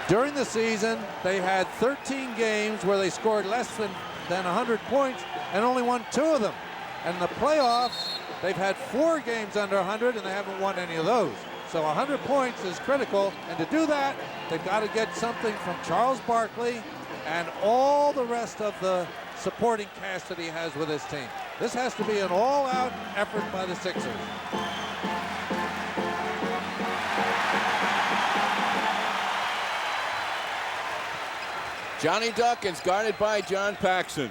During the season, they had 13 games where they scored less than 100 points and only won 2 of them. And in the playoffs, they've had 4 games under 100 and they haven't won any of those. So 100 points is critical, and to do that, they've got to get something from Charles Barkley and all the rest of the supporting cast that he has with his team. This has to be an all-out effort by the Sixers. Johnny Dawkins guarded by John Paxson.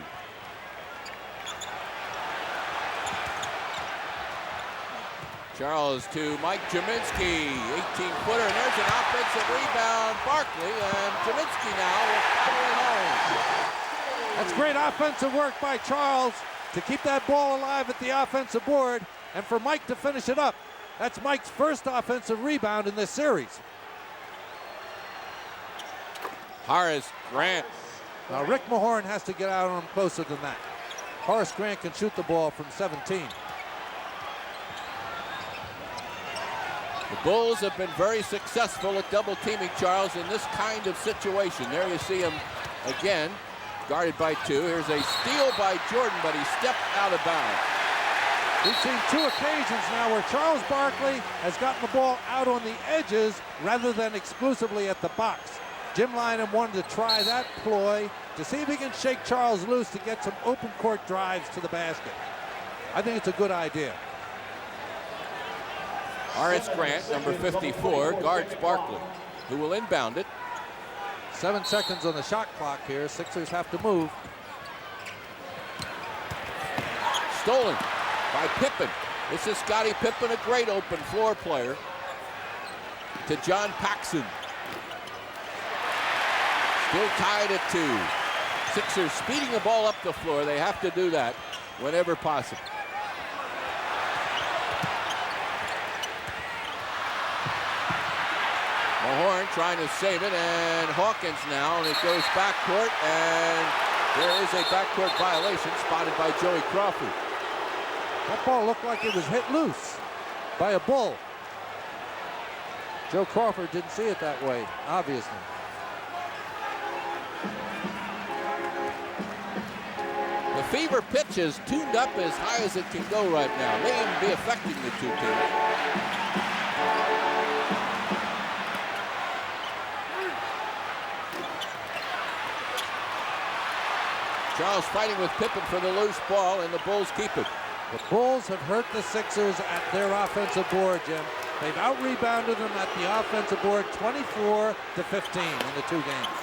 Charles to Mike Jaminski, 18-footer, and there's an offensive rebound. Barkley, and Jaminski now will follow it home. That's great offensive work by Charles to keep that ball alive at the offensive board, and for Mike to finish it up. That's Mike's first offensive rebound in this series. Horace Grant. Now Rick Mahorn has to get out on him closer than that. Horace Grant can shoot the ball from 17. The Bulls have been very successful at double teaming Charles in this kind of situation. There you see him again, guarded by 2. Here's a steal by Jordan, but he stepped out of bounds. We've seen 2 occasions now where Charles Barkley has gotten the ball out on the edges rather than exclusively at the box. Jim Lynam wanted to try that ploy to see if he can shake Charles loose to get some open court drives to the basket. I think it's a good idea. Horace Grant, number 54, guards Barkley, who will inbound it. 7 seconds on the shot clock here. Sixers have to move. Stolen by Pippen. This is Scottie Pippen, a great open floor player. To John Paxson. Still tied at 2. Sixers speeding the ball up the floor. They have to do that whenever possible. Mahorn trying to save it, and Hawkins now, and it goes backcourt, and there is a backcourt violation spotted by Joey Crawford. That ball looked like it was hit loose by a Bull. Joe Crawford didn't see it that way, obviously. The fever pitch is tuned up as high as it can go right now. May even be affecting the 2 teams. Charles fighting with Pippen for the loose ball, and the Bulls keep it. The Bulls have hurt the Sixers at their offensive board, Jim. They've out-rebounded them at the offensive board 24-15 in the 2 games.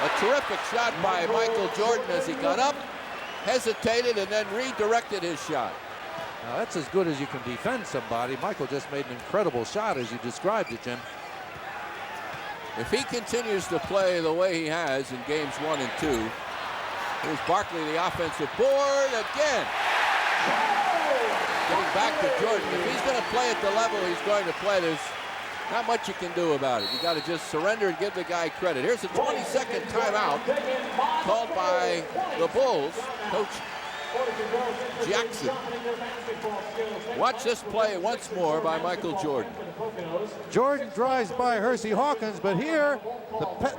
A terrific shot by Michael Jordan as he got up, hesitated, and then redirected his shot. Now that's as good as you can defend somebody. Michael just made an incredible shot as you described it, Jim. If he continues to play the way he has in games 1 and 2, here's Barkley, the offensive board again. Getting back to Jordan. If he's going to play at the level he's going to play, there's not much you can do about it. You got to just surrender and give the guy credit. Here's a 20-second timeout called by the Bulls. Coach Jackson. Watch this play once more by Michael Jordan. Jordan drives by Hersey Hawkins, but here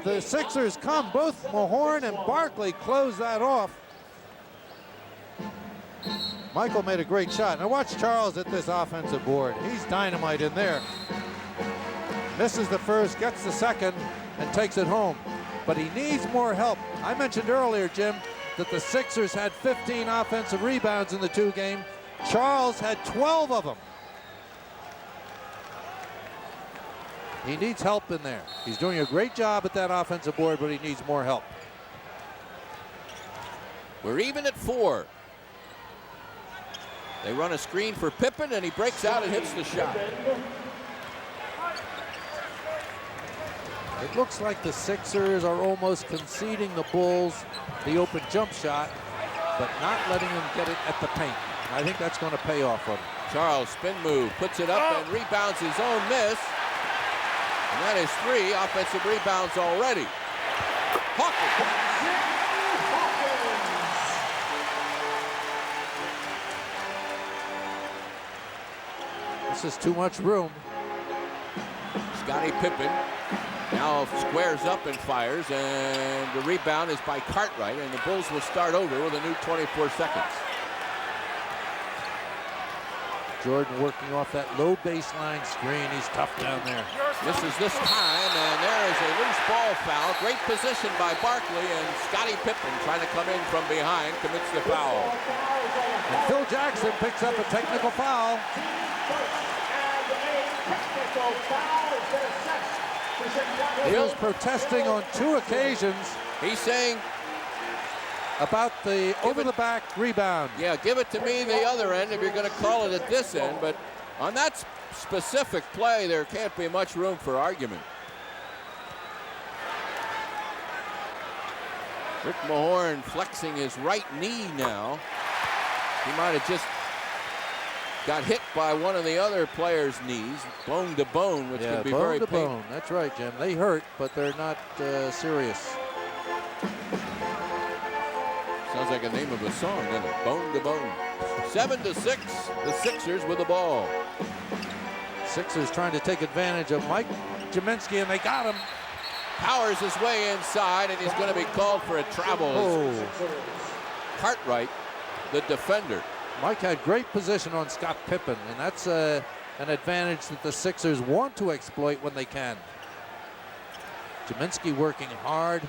the Sixers come. Both Mahorn and Barkley close that off. Michael made a great shot. Now watch Charles at this offensive board. He's dynamite in there. Misses the first, gets the second, and takes it home. But he needs more help. I mentioned earlier, Jim, that the Sixers had 15 offensive rebounds in the 2 games. Charles had 12 of them. He needs help in there. He's doing a great job at that offensive board, but he needs more help. We're even at 4. They run a screen for Pippen, and he breaks out and hits the shot. It looks like the Sixers are almost conceding the Bulls the open jump shot, but not letting them get it at the paint. I think that's going to pay off for them. Charles, spin move, puts it up and rebounds his own miss. And that is 3 offensive rebounds already. Hawkins. This is too much room. Scottie Pippen Now squares up and fires, and the rebound is by Cartwright, and the Bulls will start over with a new 24 seconds. Jordan working off that low baseline screen. He's tough down there. Misses this time, and there is a loose ball foul. Great position by Barkley, and Scottie Pippen trying to come in from behind commits the foul. And Phil Jackson picks up a technical foul. He was protesting on 2 occasions. He's saying about the over-the-back rebound. Yeah, give it to me the other end if you're going to call it at this end, but on that specific play, there can't be much room for argument. Rick Mahorn flexing his right knee now. He might have just got hit by one of the other players' knees, bone to bone, which can be very painful. Bone to bone. That's right, Jim. They hurt, but they're not serious. Sounds like a name of a song, doesn't it? Bone to bone. 7-6, the Sixers with the ball. Sixers trying to take advantage of Mike Jaminski, and they got him. Powers his way inside, and he's going to be called for a travel. Oh. Cartwright, the defender. Mike had great position on Scott Pippen, and that's an advantage that the Sixers want to exploit when they can. Jaminski working hard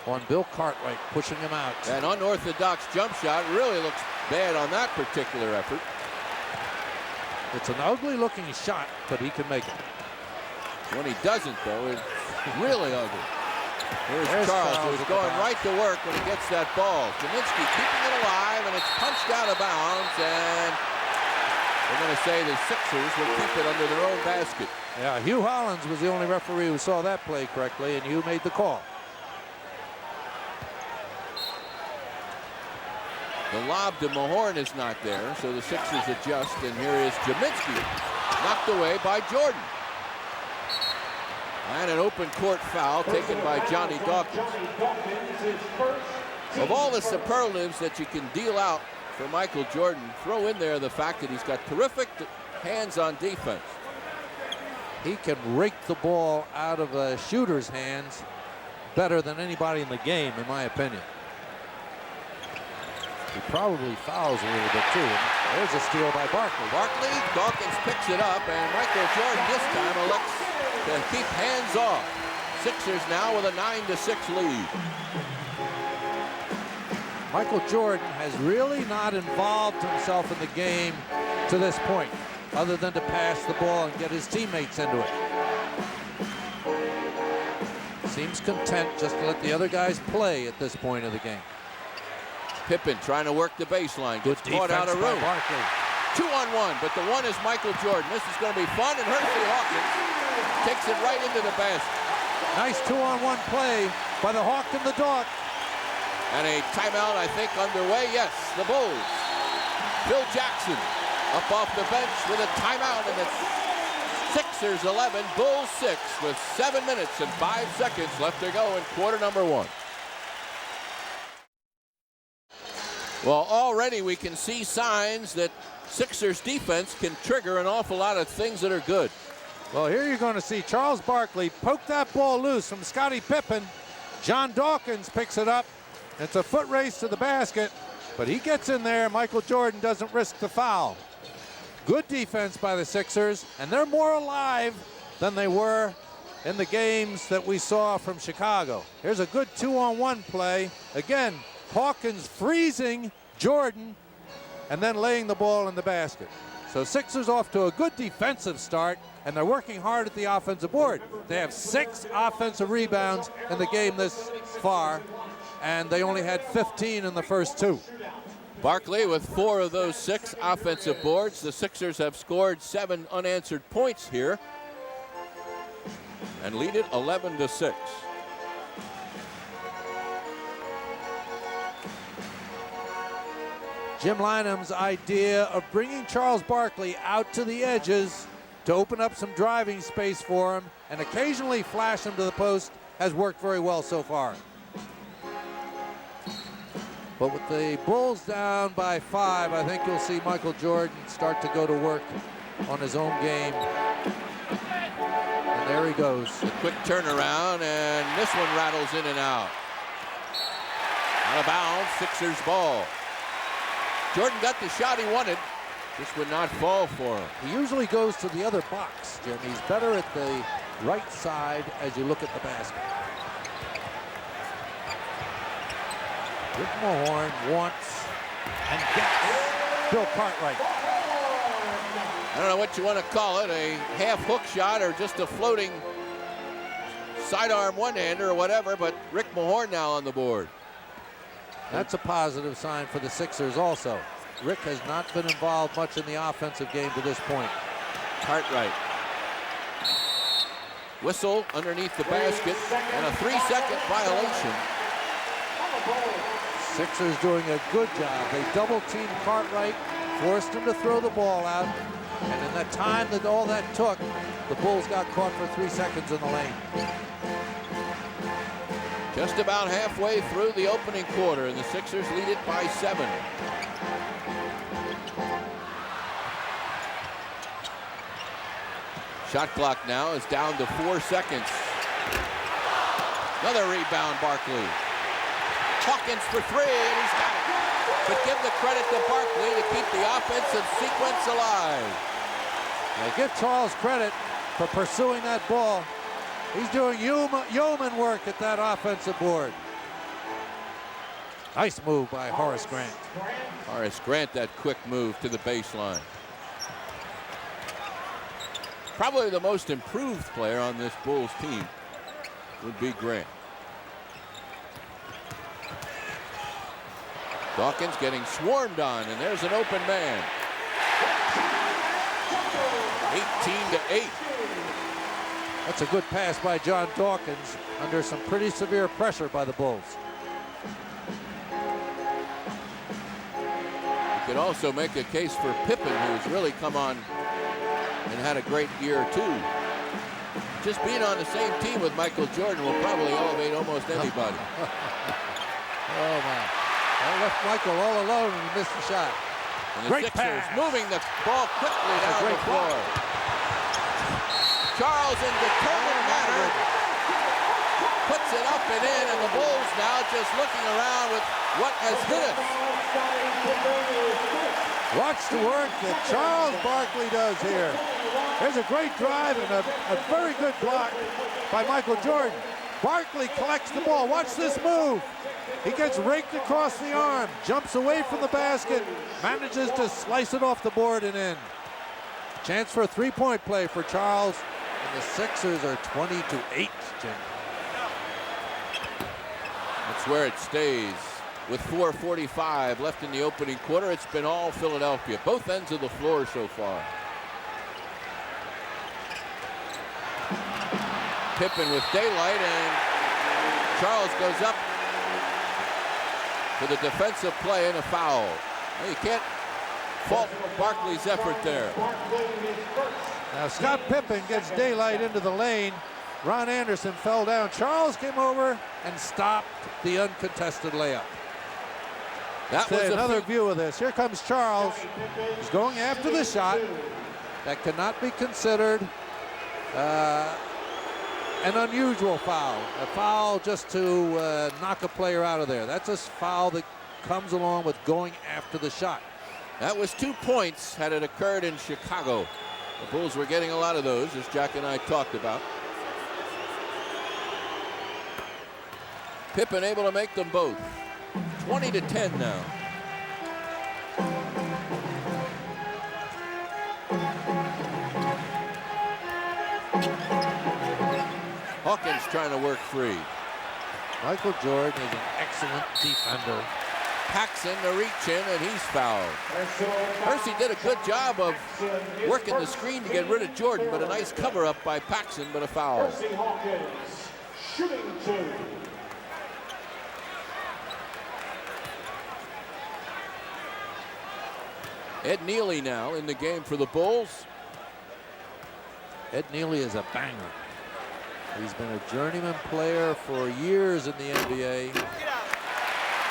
on Bill Cartwright, pushing him out. An unorthodox jump shot really looks bad on that particular effort. It's an ugly looking shot, but he can make it. When he doesn't, though, it's really ugly. There's Charles, who's going right to work when he gets that ball. Jaminski keeping it alive, and it's punched out of bounds, and we're going to say the Sixers will keep it under their own basket. Yeah, Hugh Hollins was the only referee who saw that play correctly, and Hugh made the call. The lob to Mahorn is not there, so the Sixers adjust, and here is Jaminski, knocked away by Jordan. And an open court foul taken by Johnny Dawkins. Of all the superlatives that you can deal out for Michael Jordan, throw in there the fact that he's got terrific hands on defense. He can rake the ball out of a shooter's hands better than anybody in the game, in my opinion. He probably fouls a little bit too. There's a steal by Barkley. Barkley, Dawkins picks it up, and Michael Jordan this time elects to keep hands off. Sixers now with a 9-6 lead. Michael Jordan has really not involved himself in the game to this point, other than to pass the ball and get his teammates into it. Seems content just to let the other guys play at this point of the game. Pippen trying to work the baseline. Gets caught out of room. 2-on-1, but the one is Michael Jordan. This is going to be fun, and Hersey Hawkins takes it right into the basket. Nice 2-on-1 play by the Hawk and the Dog. And a timeout, I think, underway. Yes, the Bulls. Phil Jackson up off the bench with a timeout, and it's Sixers 11, Bulls 6 with 7 minutes and 5 seconds left to go in quarter number 1. Well, already we can see signs that Sixers defense can trigger an awful lot of things that are good. Well, here you're going to see Charles Barkley poke that ball loose from Scottie Pippen. John Dawkins picks it up. It's a foot race to the basket, but he gets in there. Michael Jordan doesn't risk the foul. Good defense by the Sixers, and they're more alive than they were in the games that we saw from Chicago. Here's a good 2-on-1 play. Again, Hawkins freezing Jordan and then laying the ball in the basket. So Sixers off to a good defensive start, and they're working hard at the offensive board. They have 6 offensive rebounds in the game this far, and they only had 15 in the first 2. Barkley with 4 of those 6 offensive boards. The Sixers have scored 7 unanswered points here and lead it 11-6. Jim Lynam's idea of bringing Charles Barkley out to the edges to open up some driving space for him and occasionally flash him to the post has worked very well so far. But with the Bulls down by 5, I think you'll see Michael Jordan start to go to work on his own game. And There he goes. A quick turnaround, and this one rattles in and out. Out of bounds, Sixers ball. Jordan got the shot he wanted. This would not fall for him. He usually goes to the other box, Jim. He's better at the right side as you look at the basket. Rick Mahorn wants and gets Bill Cartwright. I don't know what you want to call it, a half hook shot or just a floating sidearm one-hander or whatever, but Rick Mahorn now on the board. That's a positive sign for the Sixers also. Rick has not been involved much in the offensive game to this point. Cartwright. Whistle underneath the basket and a 3-second violation. Sixers doing a good job. They double-teamed Cartwright, forced him to throw the ball out, and in the time that all that took, the Bulls got caught for 3 seconds in the lane. Just about halfway through the opening quarter, and the Sixers lead it by 7. Shot clock now is down to 4 seconds. Another rebound, Barkley. Hawkins for 3, and he's got it. But give the credit to Barkley to keep the offensive sequence alive. Now give Charles credit for pursuing that ball. He's doing yeoman work at that offensive board. Nice move by Horace Grant. Horace Grant, that quick move to the baseline. Probably the most improved player on this Bulls team would be Grant. Hawkins getting swarmed on, and there's an open man. 18-8. That's a good pass by John Dawkins under some pretty severe pressure by the Bulls. You could also make a case for Pippen, who's really come on and had a great year too. Just being on the same team with Michael Jordan will probably elevate almost anybody. Oh my. They left Michael all alone and he missed the shot. And the Great Sixers pass. moving the ball quickly down the floor. Charles in determined manner puts it up and in, and the Bulls now just looking around with what has hit us. Watch the work that Charles Barkley does here. There's a great drive and a very good block by Michael Jordan. Barkley collects the ball. Watch this move. He gets raked across the arm, jumps away from the basket, manages to slice it off the board and in. Chance for a three-point play for Charles, and the Sixers are 20-8, Jim. That's where it stays. With 4:45 left in the opening quarter, it's been all Philadelphia. Both ends of the floor so far. Pippen with daylight, and Charles goes up for the defensive play and a foul. Well, you can't fault Barkley's effort there. Now Scott Pippen gets daylight into the lane. Ron Anderson fell down. Charles came over and stopped the uncontested layup. That was another view of this. Here comes Charles. He's going after the shot. That cannot be considered an unusual foul. A foul just to knock a player out of there. That's a foul that comes along with going after the shot. That was 2 points had it occurred in Chicago. The Bulls were getting a lot of those, as Jack and I talked about. Pippen able to make them both. 20-10 now. Hawkins trying to work free. Michael Jordan is an excellent defender. Paxson to reach in, and he's fouled. Hersey did a good job of working the screen to get rid of Jordan, but a nice cover up by Paxson, but a foul. Hawkins, shooting 2. Ed Neely now in the game for the Bulls. Ed Neely is a banger. He's been a journeyman player for years in the NBA.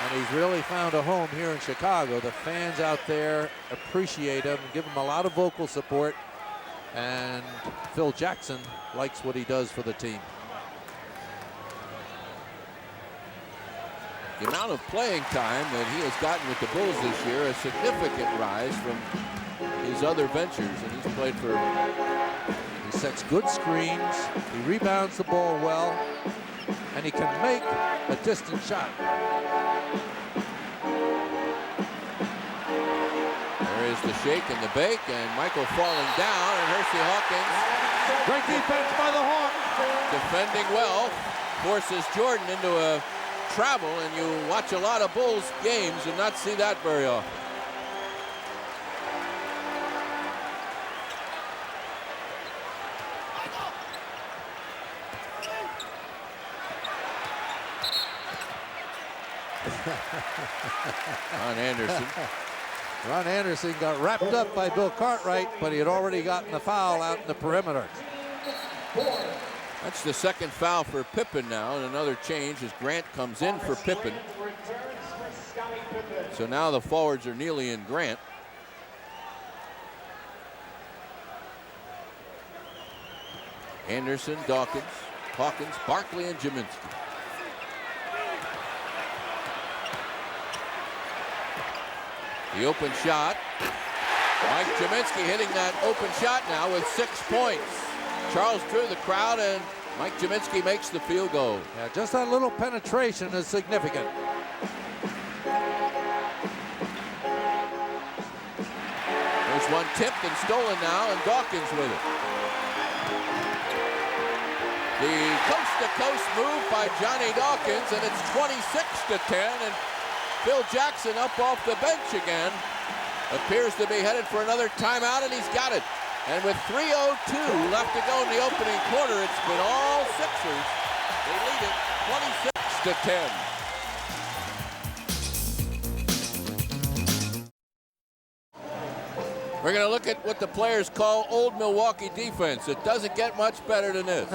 And he's really found a home here in Chicago. The fans out there appreciate him, give him a lot of vocal support. And Phil Jackson likes what he does for the team. The amount of playing time that he has gotten with the Bulls this year, a significant rise from his other ventures, and he's played for. He sets good screens, he rebounds the ball well, and he can make a distant shot. There is the shake and the bake, and Michael falling down, and Hersey Hawkins. Great defense by the Hawks. Defending well, forces Jordan into a travel, and you watch a lot of Bulls games and not see that very often. Ron Anderson got wrapped up by Bill Cartwright, but he had already gotten the foul out in the perimeter. That's the second foul for Pippen now, and another change as Grant comes in for Pippen. So now the forwards are Neely and Grant. Anderson, Dawkins, Hawkins, Barkley, and Jaminski. The open shot. Mike Jaminski hitting that open shot now with 6 points. Charles drew the crowd, and Mike Jaminski makes the field goal. Yeah, just that little penetration is significant. There's one tipped and stolen now, and Dawkins with it. The coast-to-coast move by Johnny Dawkins, and it's 26-10, and Phil Jackson up off the bench again. Appears to be headed for another timeout, and he's got it. And with 3:02 left to go in the opening quarter, it's been all Sixers. They lead it 26-10. We're going to look at what the players call old Milwaukee defense. It doesn't get much better than this.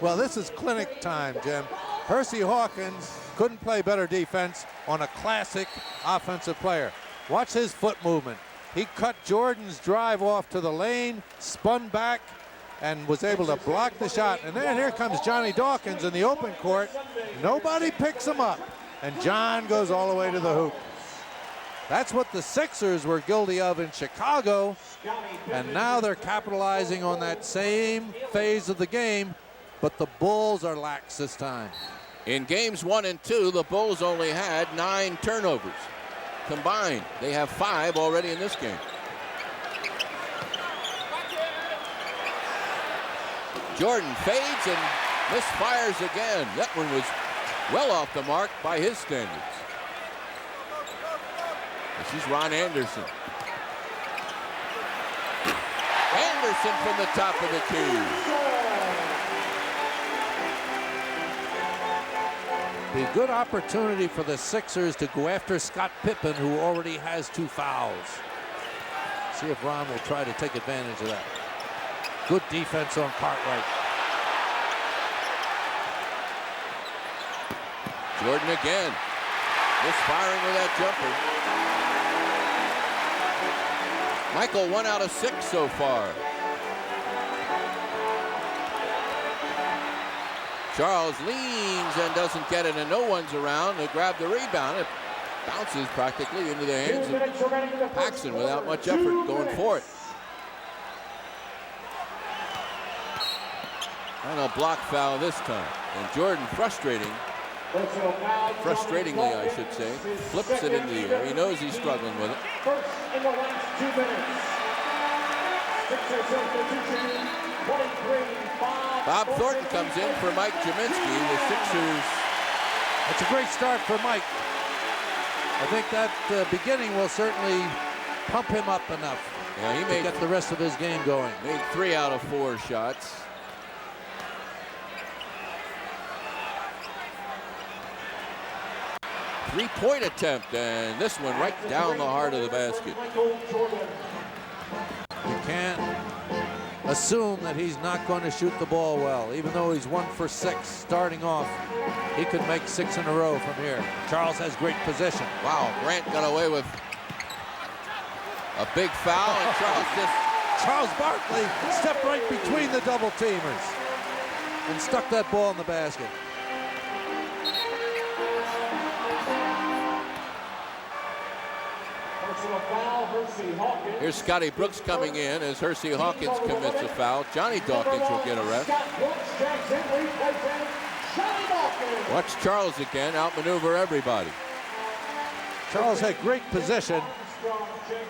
Well, this is clinic time, Jim. Hersey Hawkins couldn't play better defense on a classic offensive player. Watch his foot movement. He cut Jordan's drive off to the lane, spun back, and was able to block the shot. And then here comes Johnny Dawkins in the open court. Nobody picks him up, and John goes all the way to the hoop. That's what the Sixers were guilty of in Chicago, and now they're capitalizing on that same phase of the game, but the Bulls are lax this time. In games 1 and 2, the Bulls only had 9 turnovers combined. They have 5 already in this game. Jordan fades and misfires again. That one was well off the mark by his standards. This is Ron Anderson. Anderson from the top of the key. Be a good opportunity for the Sixers to go after Scott Pippen, who already has 2 fouls. See if Ron will try to take advantage of that. Good defense on Cartwright. Jordan again. Misfiring with that jumper. Michael 1 out of 6 so far. Charles leans and doesn't get it, and no one's around to grab the rebound. It bounces practically into the hands of Paxson without much effort going for it. And a block foul this time. And Jordan frustratingly, I should say, flips it into the air. He knows he's struggling with it. First in the last 2 minutes. Sixers substitution, 23-5. Bob Thornton comes in for Mike Jaminski. The Sixers. That's a great start for Mike. I think that beginning will certainly pump him up enough to get the rest of his game going. Made 3 out of 4 shots. Three-point attempt, and this one right down the heart of the basket. You can't assume that he's not going to shoot the ball well. Even though he's 1 for 6 starting off, he could make 6 in a row from here. Charles has great position. Wow, Grant got away with a big foul, and Charles just Charles Barkley stepped right between the double teamers and stuck that ball in the basket. Personal foul, Hersey, Hawkins. Here's Scottie Brooks coming in as Hersey Hawkins commits a foul. Johnny Dawkins will get a rest. Watch Charles again outmaneuver everybody. Charles had great position.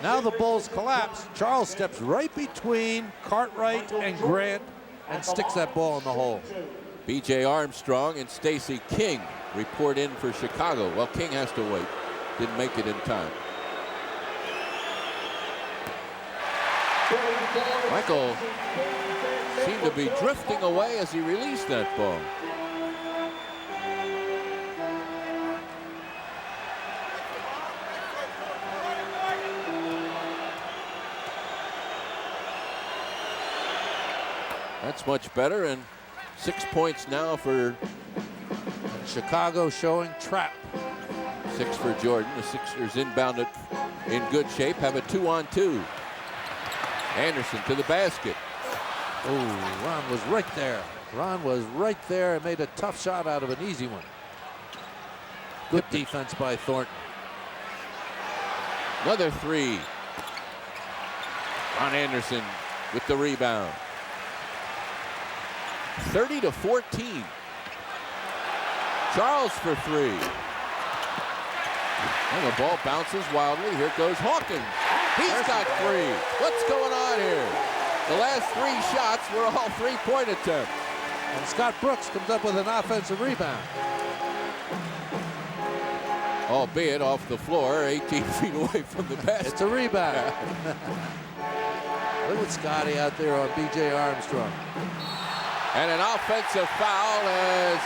Now the Bulls collapse. Charles steps right between Cartwright and Grant and sticks that ball in the hole. B.J. Armstrong and Stacey King report in for Chicago. Well, King has to wait. Didn't make it in time. Michael seemed to be drifting away as he released that ball. That's much better, and 6 points now for Chicago showing trap. 6 for Jordan. The Sixers inbound it in good shape, have a 2-on-2. Anderson to the basket. Oh, Ron was right there. Ron was right there and made a tough shot out of an easy one. Good defense by Thornton. Another 3. Ron Anderson with the rebound. 30-14. Charles for 3. And the ball bounces wildly. Here goes Hawkins. He's got 3. What's going on here? The last 3 shots were all 3-point attempts. And Scott Brooks comes up with an offensive rebound. Albeit off the floor, 18 feet away from the basket. It's a rebound. Look at Scottie out there on B.J. Armstrong. And an offensive foul as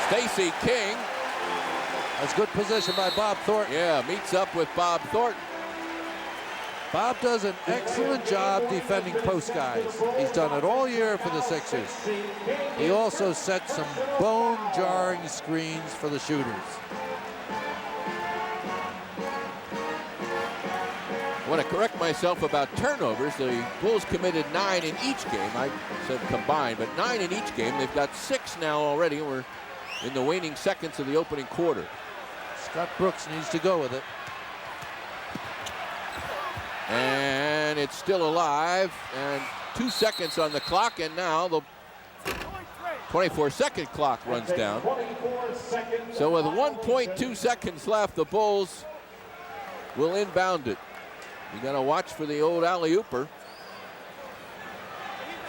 Stacey King. That's good position by Bob Thornton. Yeah, meets up with Bob Thornton. Bob does an excellent job defending post guys. He's done it all year for the Sixers. He also set some bone-jarring screens for the shooters. I want to correct myself about turnovers. The Bulls committed 9 in each game. I said combined, but 9 in each game. They've got 6 now already. We're in the waning seconds of the opening quarter. Scott Brooks needs to go with it. And it's still alive, and 2 seconds on the clock, and now the 24-second clock runs down. So with 1.2 seconds left, the Bulls will inbound it. You got to watch for the old alley-ooper.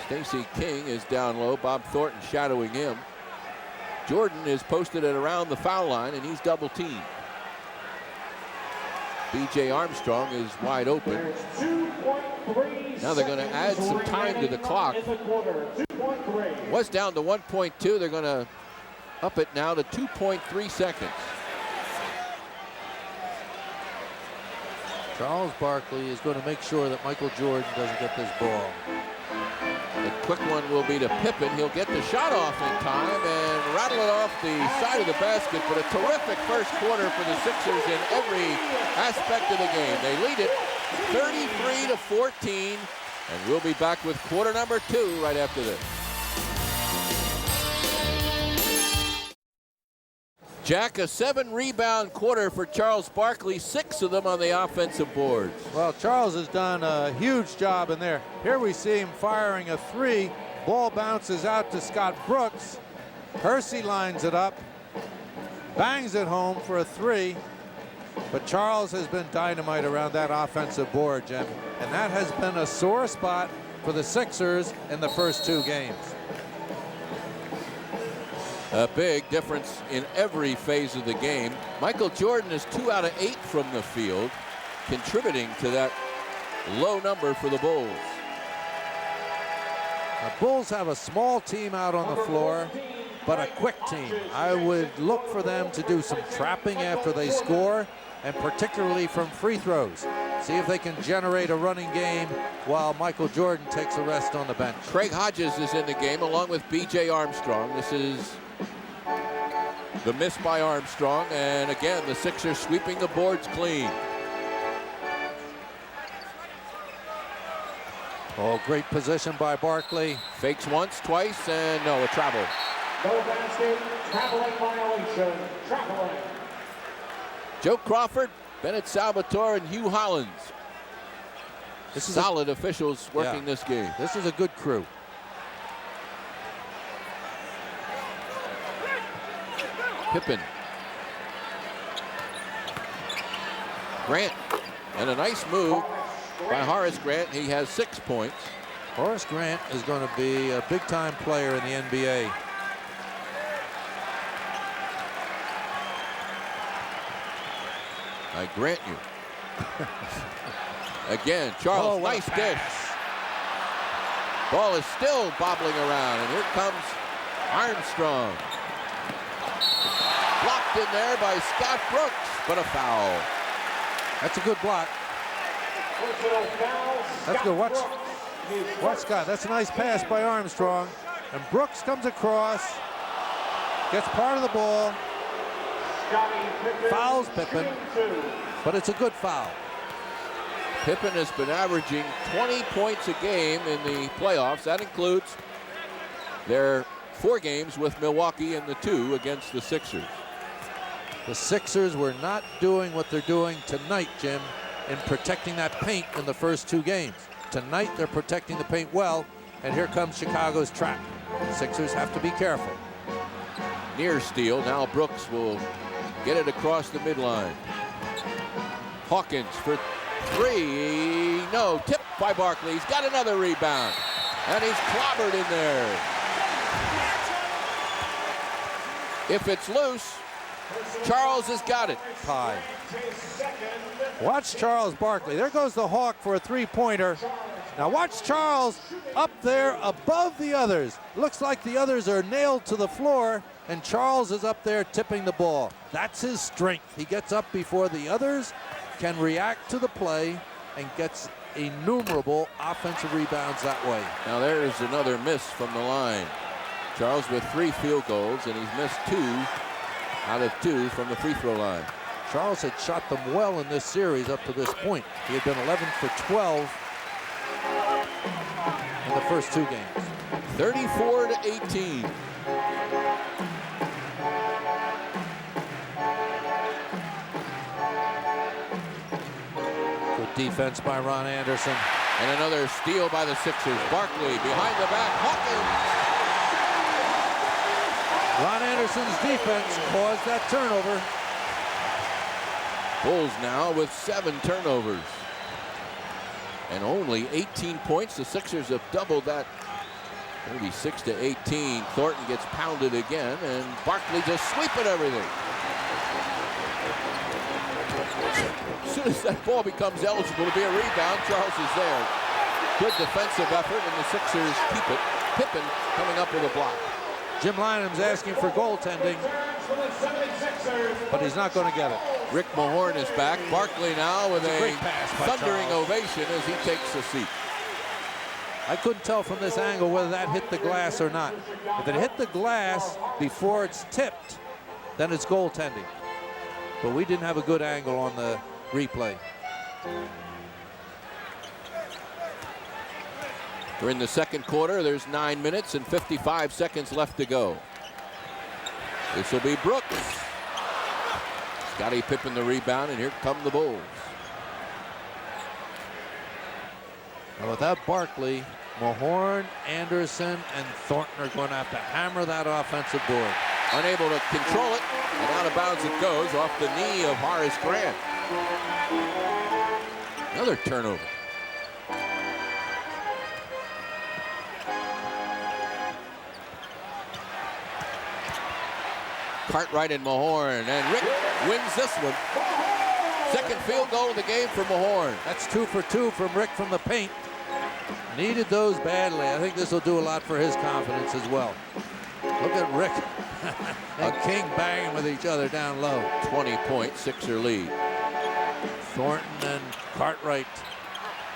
Stacey King is down low. Bob Thornton shadowing him. Jordan is posted at around the foul line, and he's double-teamed. B.J. Armstrong is wide open. Now they're going to add some time to the clock. Was down to 1.2. They're going to up it now to 2.3 seconds. Charles Barkley is going to make sure that Michael Jordan doesn't get this ball. The quick one will be to Pippen. He'll get the shot off in time and rattle it off the side of the basket. But a terrific first quarter for the Sixers in every aspect of the game. They lead it 33-14, and we'll be back with quarter number 2 right after this. Jack, a 7-rebound quarter for Charles Barkley, 6 of them on the offensive boards. Well, Charles has done a huge job in there. Here we see him firing a 3. Ball bounces out to Scott Brooks. Hersey lines it up, bangs it home for a 3. But Charles has been dynamite around that offensive board, Jim. And that has been a sore spot for the Sixers in the first 2 games. A big difference in every phase of the game. Michael Jordan is 2 out of 8 from the field, contributing to that low number for the Bulls. The Bulls have a small team out on the floor, but a quick team. I would look for them to do some trapping after they score, and particularly from free throws. See if they can generate a running game while Michael Jordan takes a rest on the bench. Craig Hodges is in the game along with B.J. Armstrong. This is the miss by Armstrong, and again the Sixers sweeping the boards clean. Oh, great position by Barkley. Fakes once, twice, and no, a travel. No basket, traveling violation, traveling. Joe Crawford, Bennett Salvatore, and Hugh Hollins. This is solid officials working this game. This is a good crew. Pippen. Grant. And a nice move by Horace Grant. He has 6 points. Horace Grant is going to be a big-time player in the NBA. I grant you. Again, Charles, nice dish. Ball is still bobbling around, and here comes Armstrong. Blocked in there by Scott Brooks, but a foul. That's a good block. That's good. Watch Scott. That's a nice pass by Armstrong. And Brooks comes across, gets part of the ball, fouls Pippen, but it's a good foul. Pippen has been averaging 20 points a game in the playoffs. That includes their 4 games with Milwaukee and the 2 against the Sixers. The Sixers were not doing what they're doing tonight, Jim, in protecting that paint in the first 2 games. Tonight, they're protecting the paint well, and here comes Chicago's trap. The Sixers have to be careful. Near steal. Now Brooks will get it across the midline. Hawkins for 3. No, tipped by Barkley. He's got another rebound. And he's clobbered in there. If it's loose, Charles has got it. Tie. Watch Charles Barkley. There goes the Hawk for a 3-pointer. Now watch Charles up there above the others. Looks like the others are nailed to the floor, and Charles is up there tipping the ball. That's his strength. He gets up before the others, can react to the play, and gets innumerable offensive rebounds that way. Now there's another miss from the line. Charles with 3 field goals, and he's missed 2 out of 2 from the free throw line. Charles had shot them well in this series up to this point. He had been 11 for 12 in the first 2 games. 34-18. Good defense by Ron Anderson. And another steal by the Sixers. Barkley behind the back. Hawkins. Ron Anderson's defense caused that turnover. Bulls now with 7 turnovers. And only 18 points. The Sixers have doubled that. Maybe 6-18. Thornton gets pounded again, and Barkley just sweeping everything. As soon as that ball becomes eligible to be a rebound, Charles is there. Good defensive effort, and the Sixers keep it. Pippen coming up with a block. Jim Lynam's asking for goaltending, but he's not going to get it. Rick Mahorn is back. Barkley now with a thundering Charles. ovation as he takes a seat. I couldn't tell from this angle whether that hit the glass or not. If it hit the glass before it's tipped, then it's goaltending. But we didn't have a good angle on the replay. We're in the second quarter. There's 9 minutes and 55 seconds left to go. This will be Brooks. Scottie Pippen the rebound, and here come the Bulls. And without Barkley, Mahorn, Anderson, and Thornton are going to have to hammer that offensive board. Unable to control it, and out of bounds it goes off the knee of Horace Grant. Another turnover. Cartwright and Mahorn, and Rick wins this one. Second field goal of the game for Mahorn. That's 2 for 2 from Rick from the paint. Needed those badly. I think this will do a lot for his confidence as well. Look at Rick and King banging with each other down low. 20-point Sixer lead. Thornton and Cartwright.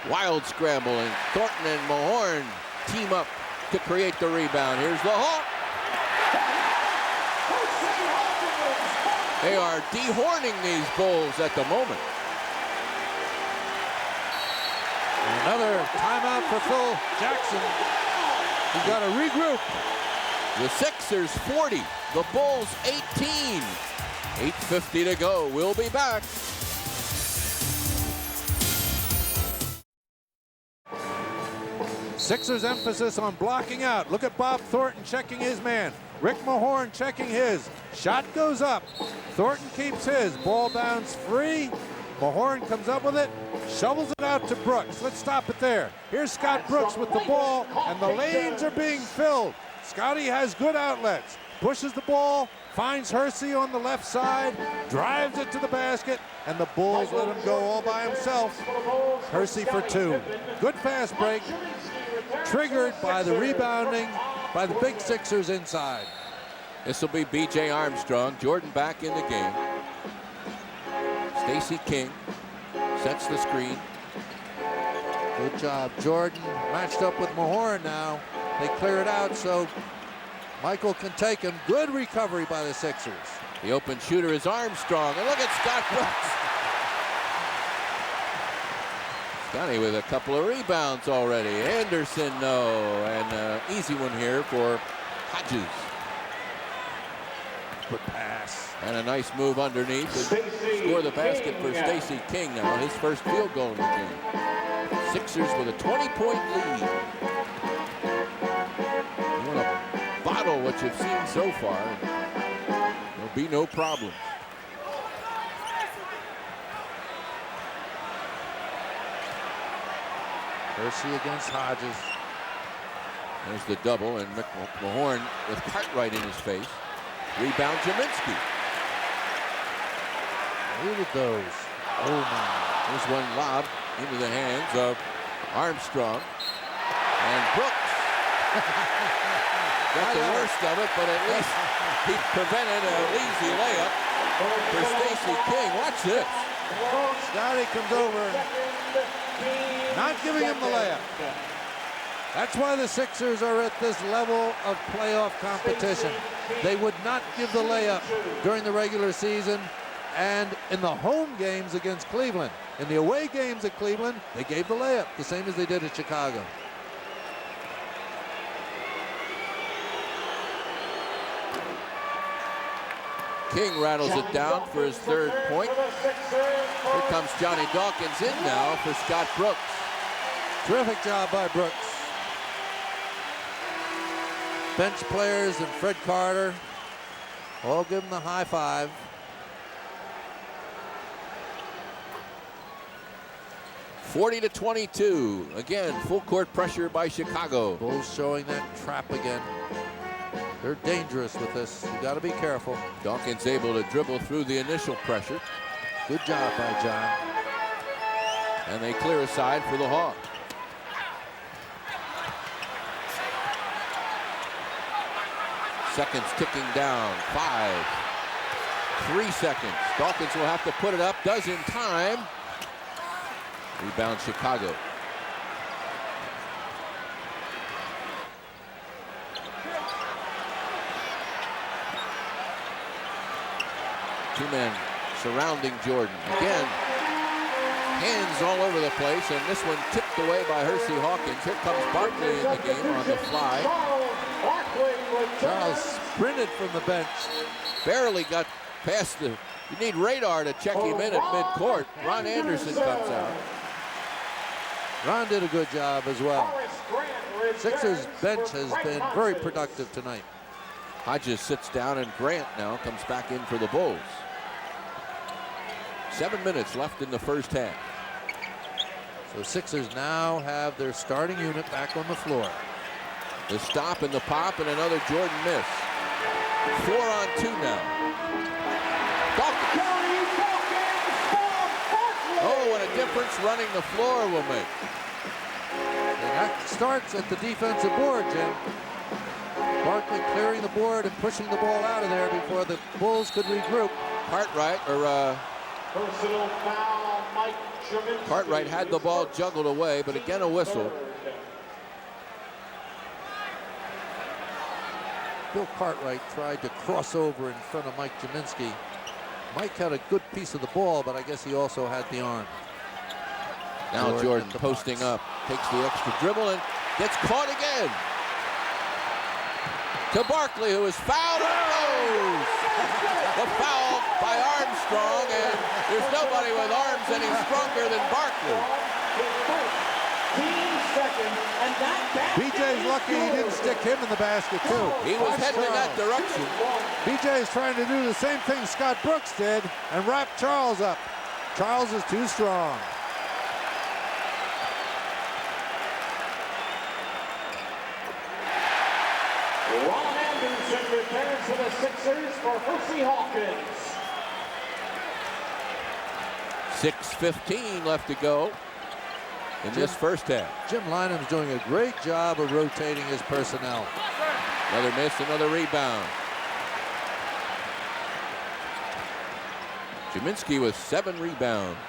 Wild scramble, and Thornton and Mahorn team up to create the rebound. Here's the Hawk. They are dehorning these Bulls at the moment. And Another timeout for Phil Jackson. He's got to regroup. The Sixers 40, the Bulls 18. 8:50 to go. We'll be back. Sixers emphasis on blocking out. Look at Bob Thornton checking his man. Rick Mahorn checking his. Shot goes up. Thornton keeps his. Ball bounce free. Mahorn comes up with it. Shovels it out to Brooks. Let's stop it there. Here's Scott Brooks with the ball, and the lanes are being filled. Scottie has good outlets. Pushes the ball, finds Hersey on the left side, drives it to the basket, and the Bulls let him go all by himself. Hersey for two. Good fast break, triggered by the rebounding by the big Sixers inside. This will be B.J. Armstrong. Jordan back in the game. Stacey King sets the screen. Good job. Jordan matched up with Mahorn now. They clear it out so Michael can take him. Good recovery by the Sixers. The open shooter is Armstrong. And look at Scott Brooks. Scottie with a couple of rebounds already. Anderson, no. And easy one here for Hodges. Good pass. And a nice move underneath to score the basket for Stacey King now. His first field goal in the game. Sixers with a 20-point lead. You want to bottle what you've seen so far. There'll be no problem. Hersey against Hodges. There's the double, and Mahorn with Cartwright in his face. Rebound Jaminski. Look at those. Oh my. There's one lob into the hands of Armstrong. And Brooks got the worst of it, but at least he prevented an easy layup for Stacey King. Watch this. Scottie comes over, not giving him the layup. That's why the Sixers are at this level of playoff competition. They would not give the layup during the regular season and in the home games against Cleveland. In the away games at Cleveland, they gave the layup, the same as they did at Chicago. King rattles it down for his third point. Here comes Johnny Dawkins in now for Scott Brooks. Terrific job by Brooks. Bench players and Fred Carter all give him the high five. (40-22). Again, full court pressure by Chicago. Bulls showing that trap again. They're dangerous with this. You got to be careful. Dawkins able to dribble through the initial pressure. Good job by John. And they clear aside for the Hawks. Seconds ticking down. 5. 3 seconds. Dawkins will have to put it up. Does in time. Rebound Chicago. Two men surrounding Jordan. Again, hands all over the place, and this one tipped away by Hersey Hawkins. Here comes Barkley in the game on the fly. Charles sprinted from the bench. Barely got past the... You need radar to check him in at midcourt. Ron Anderson comes out. Ron did a good job as well. Sixers bench has been very productive tonight. Hodges sits down, and Grant now comes back in for the Bulls. 7 minutes left in the first half. So Sixers now have their starting unit back on the floor. The stop and the pop, and another Jordan miss. 4 on 2 now. Dawkins. Oh, what a difference running the floor will make. And that starts at the defensive board, Jim. Barkley clearing the board and pushing the ball out of there before the Bulls could regroup. Cartwright, Personal foul, Mike Jaminski. Cartwright had the ball juggled away, but again a whistle. Bill Cartwright tried to cross over in front of Mike Jaminski. Mike had a good piece of the ball, but I guess he also had the arm. Now Jordan posting up, takes the extra dribble and gets caught again. To Barkley, who is fouled and goes. The foul by Armstrong, and there's nobody with arms any stronger than Barkley. BJ's lucky he didn't stick him in the basket too. He was heading in that direction. BJ is trying to do the same thing Scott Brooks did and wrap Charles up. Charles is too strong. Ron Anderson returns to the Sixers for Hersey Hawkins. 6:15 left to go in this first half. Jim Lynam's doing a great job of rotating his personnel. Another miss, another rebound. Jaminski with 7 rebounds.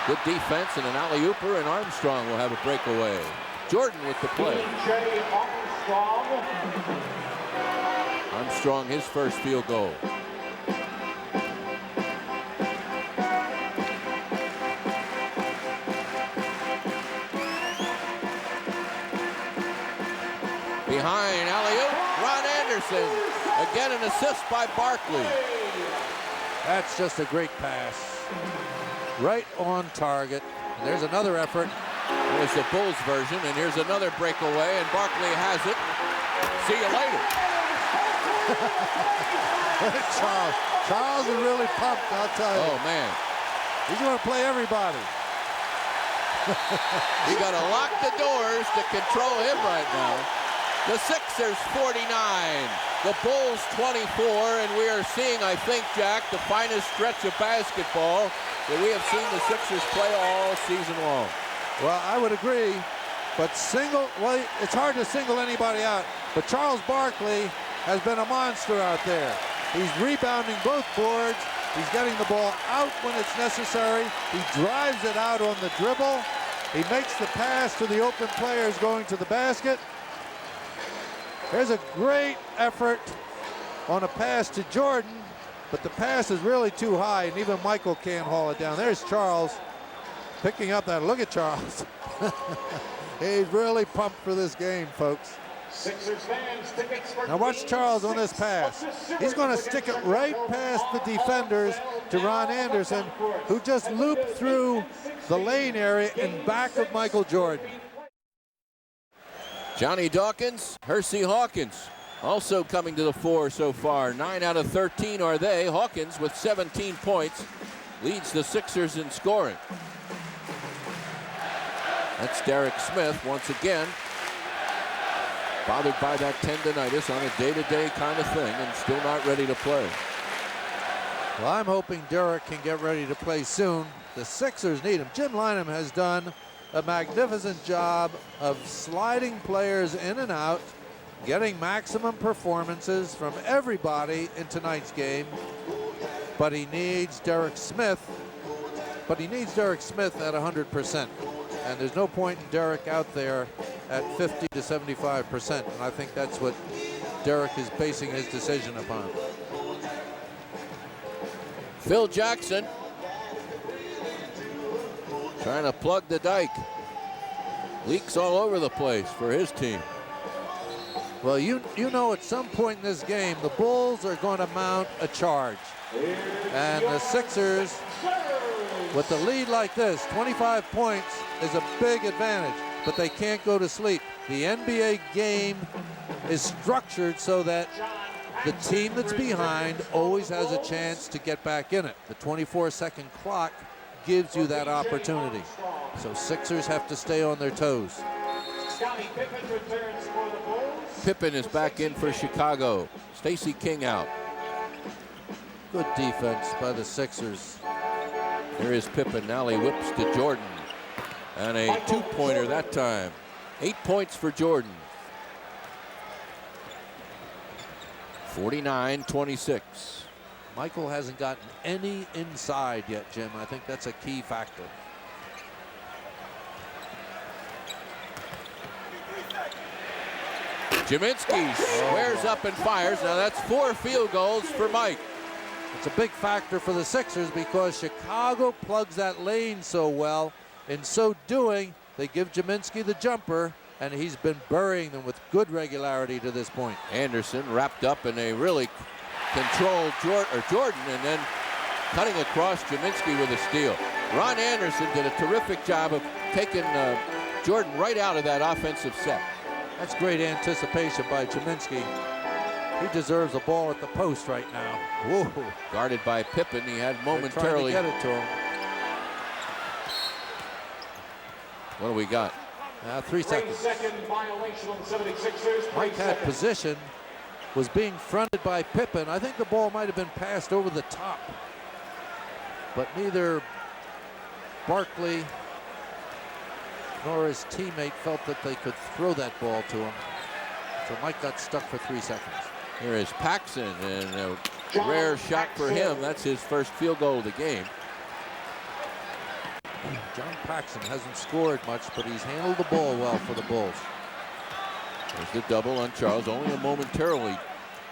Good defense and an alley-ooper, and Armstrong will have a breakaway. Jordan with the play. Armstrong, his first field goal. Behind, alley-oop, Ron Anderson. Again, an assist by Barkley. That's just a great pass. Right on target. And there's another effort. There's the Bulls version, and here's another breakaway, and Barkley has it. See you later. Charles is really pumped, I'll tell you. Oh, man. He's going to play everybody. You got to lock the doors to control him right now. The Sixers 49, the Bulls 24, and we are seeing, I think, Jack, the finest stretch of basketball that we have seen the Sixers play all season long. Well, I would agree, but it's hard to single anybody out, but Charles Barkley has been a monster out there. He's rebounding both boards. He's getting the ball out when it's necessary. He drives it out on the dribble. He makes the pass to the open players going to the basket. There's a great effort on a pass to Jordan, but the pass is really too high, and even Michael can't haul it down. There's Charles picking up that. Look at Charles. He's really pumped for this game, folks. Now watch Charles on this pass. He's going to stick it right past the defenders to Ron Anderson, who just looped through the lane area in back of Michael Jordan. Johnny Dawkins, Hersey Hawkins also coming to the fore so far. 9 out of 13 are they. Hawkins with 17 points leads the Sixers in scoring. That's Derek Smith once again, bothered by that tendonitis on a day-to-day kind of thing and still not ready to play. Well, I'm hoping Derek can get ready to play soon. The Sixers need him. Jim Lynam has done a magnificent job of sliding players in and out, getting maximum performances from everybody in tonight's game. But he needs Derek Smith. But he needs Derek Smith at 100%. And there's no point in Derek out there at 50 to 75%. And I think that's what Derek is basing his decision upon. Phil Jackson trying to plug the dike. Leaks all over the place for his team. Well, you know at some point in this game, the Bulls are going to mount a charge. And the Sixers, with the lead like this, 25 points is a big advantage, but they can't go to sleep. The NBA game is structured so that the team that's behind always has a chance to get back in it. The 24-second clock gives you that opportunity. So Sixers have to stay on their toes. Scottie Pippen returns for the Bulls. Pippen is back in for Chicago. Stacey King out. Good defense by the Sixers. Here is Pippen. Now he whips to Jordan. And a two-pointer that time. 8 points for Jordan. 49-26. Michael hasn't gotten any inside yet, Jim. I think that's a key factor. Jaminski squares up and fires. Now that's 4 field goals for Mike. It's a big factor for the Sixers because Chicago plugs that lane so well. In so doing, they give Jaminski the jumper, and he's been burying them with good regularity to this point. Anderson wrapped up in a really controlled Jordan, and then cutting across Jaminski with a steal. Ron Anderson did a terrific job of taking Jordan right out of that offensive set. That's great anticipation by Jaminski. He deserves a ball at the post right now. Whoa. Guarded by Pippen, he had momentarily. They're trying to get it to him. What do we got? 3 seconds. 3-second violation on 76ers. Mike had position, was being fronted by Pippen. I think the ball might have been passed over the top, but neither Barkley nor his teammate felt that they could throw that ball to him. So Mike got stuck for 3 seconds. Here is Paxson, and a rare shot for him. That's his first field goal of the game. John Paxson hasn't scored much, but he's handled the ball well for the Bulls. There's the double on Charles. Only momentarily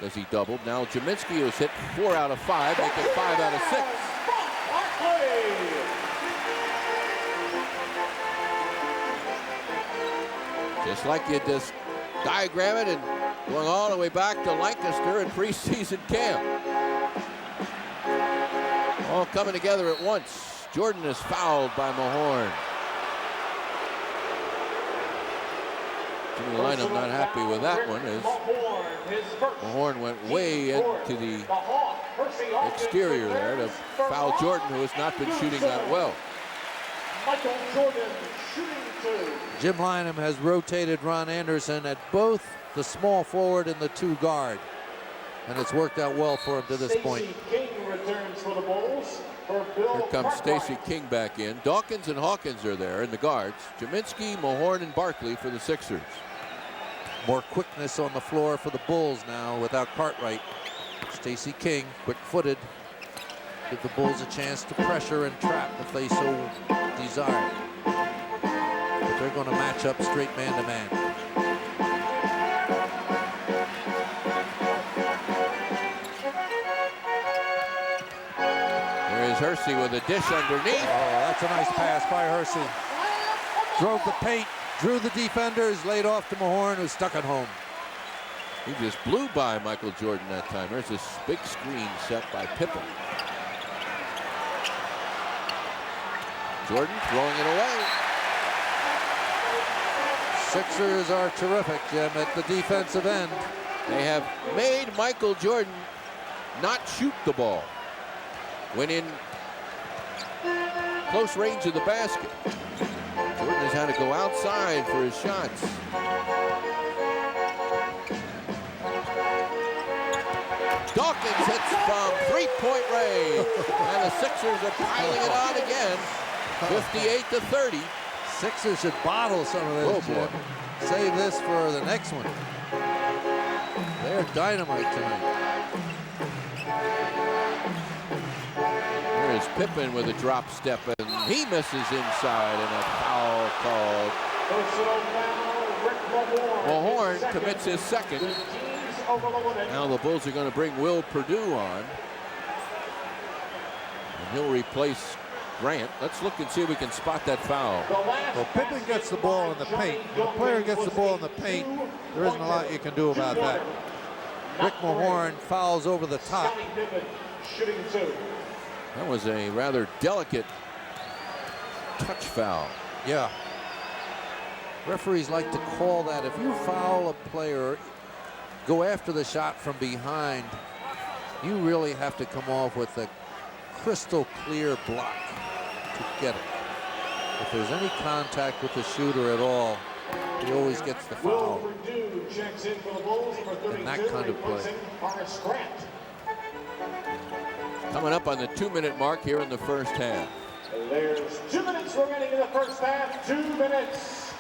does he double. Now Jaminski has hit 4 out of 5, making 5 out of 6. Just like you just diagram it, and going all the way back to Lancaster in preseason camp. All coming together at once. Jordan is fouled by Mahorn. Jimmy Lynam not happy with that one, as Mahorn went way into the exterior there to foul Jordan, who has not been shooting that well. Michael Jordan shooting 2. Jim Lynam has rotated Ron Anderson at both the small forward and the 2 guard, and it's worked out well for him to this point. King returns for the Bulls. Here comes Stacey King back in. Dawkins and Hawkins are there in the guards. Jaminski, Mahorn, and Barkley for the Sixers. More quickness on the floor for the Bulls now without Cartwright. Stacey King, quick-footed. Give the Bulls a chance to pressure and trap if they so desire. But they're going to match up straight man-to-man. Hersey with a dish underneath. Oh, that's a nice pass by Hersey. Drove the paint, drew the defenders, laid off to Mahorn, who stuck it home. He just blew by Michael Jordan that time. There's this big screen set by Pippen. Jordan throwing it away. Sixers are terrific, Jim, at the defensive end. They have made Michael Jordan not shoot the ball when in close range of the basket. Jordan has had to go outside for his shots. Dawkins hits from 3-point range, and the Sixers are piling it on again, 58-30. Sixers should bottle some of this, Jim. Save this for the next one. They're dynamite tonight. Here's Pippen with a drop step, and he misses inside, and a foul called. Mahorn commits his second. Now the Bulls are going to bring Will Perdue on, and he'll replace Grant. Let's look and see if we can spot that foul. Well, Pippen gets the ball in the paint. When a player gets the ball in the paint, there isn't a lot you can do about that. Rick Mahorn fouls over the top. Shooting 2. That was a rather delicate touch foul. Yeah. Referees like to call that. If you foul a player, go after the shot from behind, you really have to come off with a crystal clear block to get it. If there's any contact with the shooter at all, he always gets the foul. Will Perdue checks in for the Bulls, number 32, in that kind of play. replacing Horace Grant. Coming up on the 2-minute mark here in the first half. There's 2 minutes remaining in the first half. 2 minutes.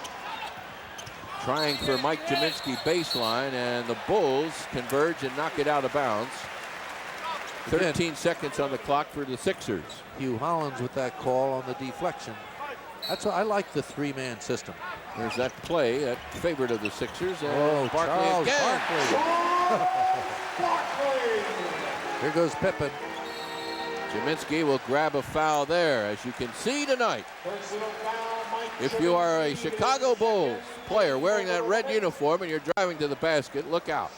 Trying for Mike Jaminski baseline, and the Bulls converge and knock it out of bounds. 13 seconds on the clock for the Sixers. Hugh Hollins with that call on the deflection. That's why I like the 3-man system. There's that play, that favorite of the Sixers. And Barkley Charles again. Barkley. Here goes Pippen. Jaminski will grab a foul there. As you can see tonight, if you are a Chicago Bulls player wearing that red uniform and you're driving to the basket, look out.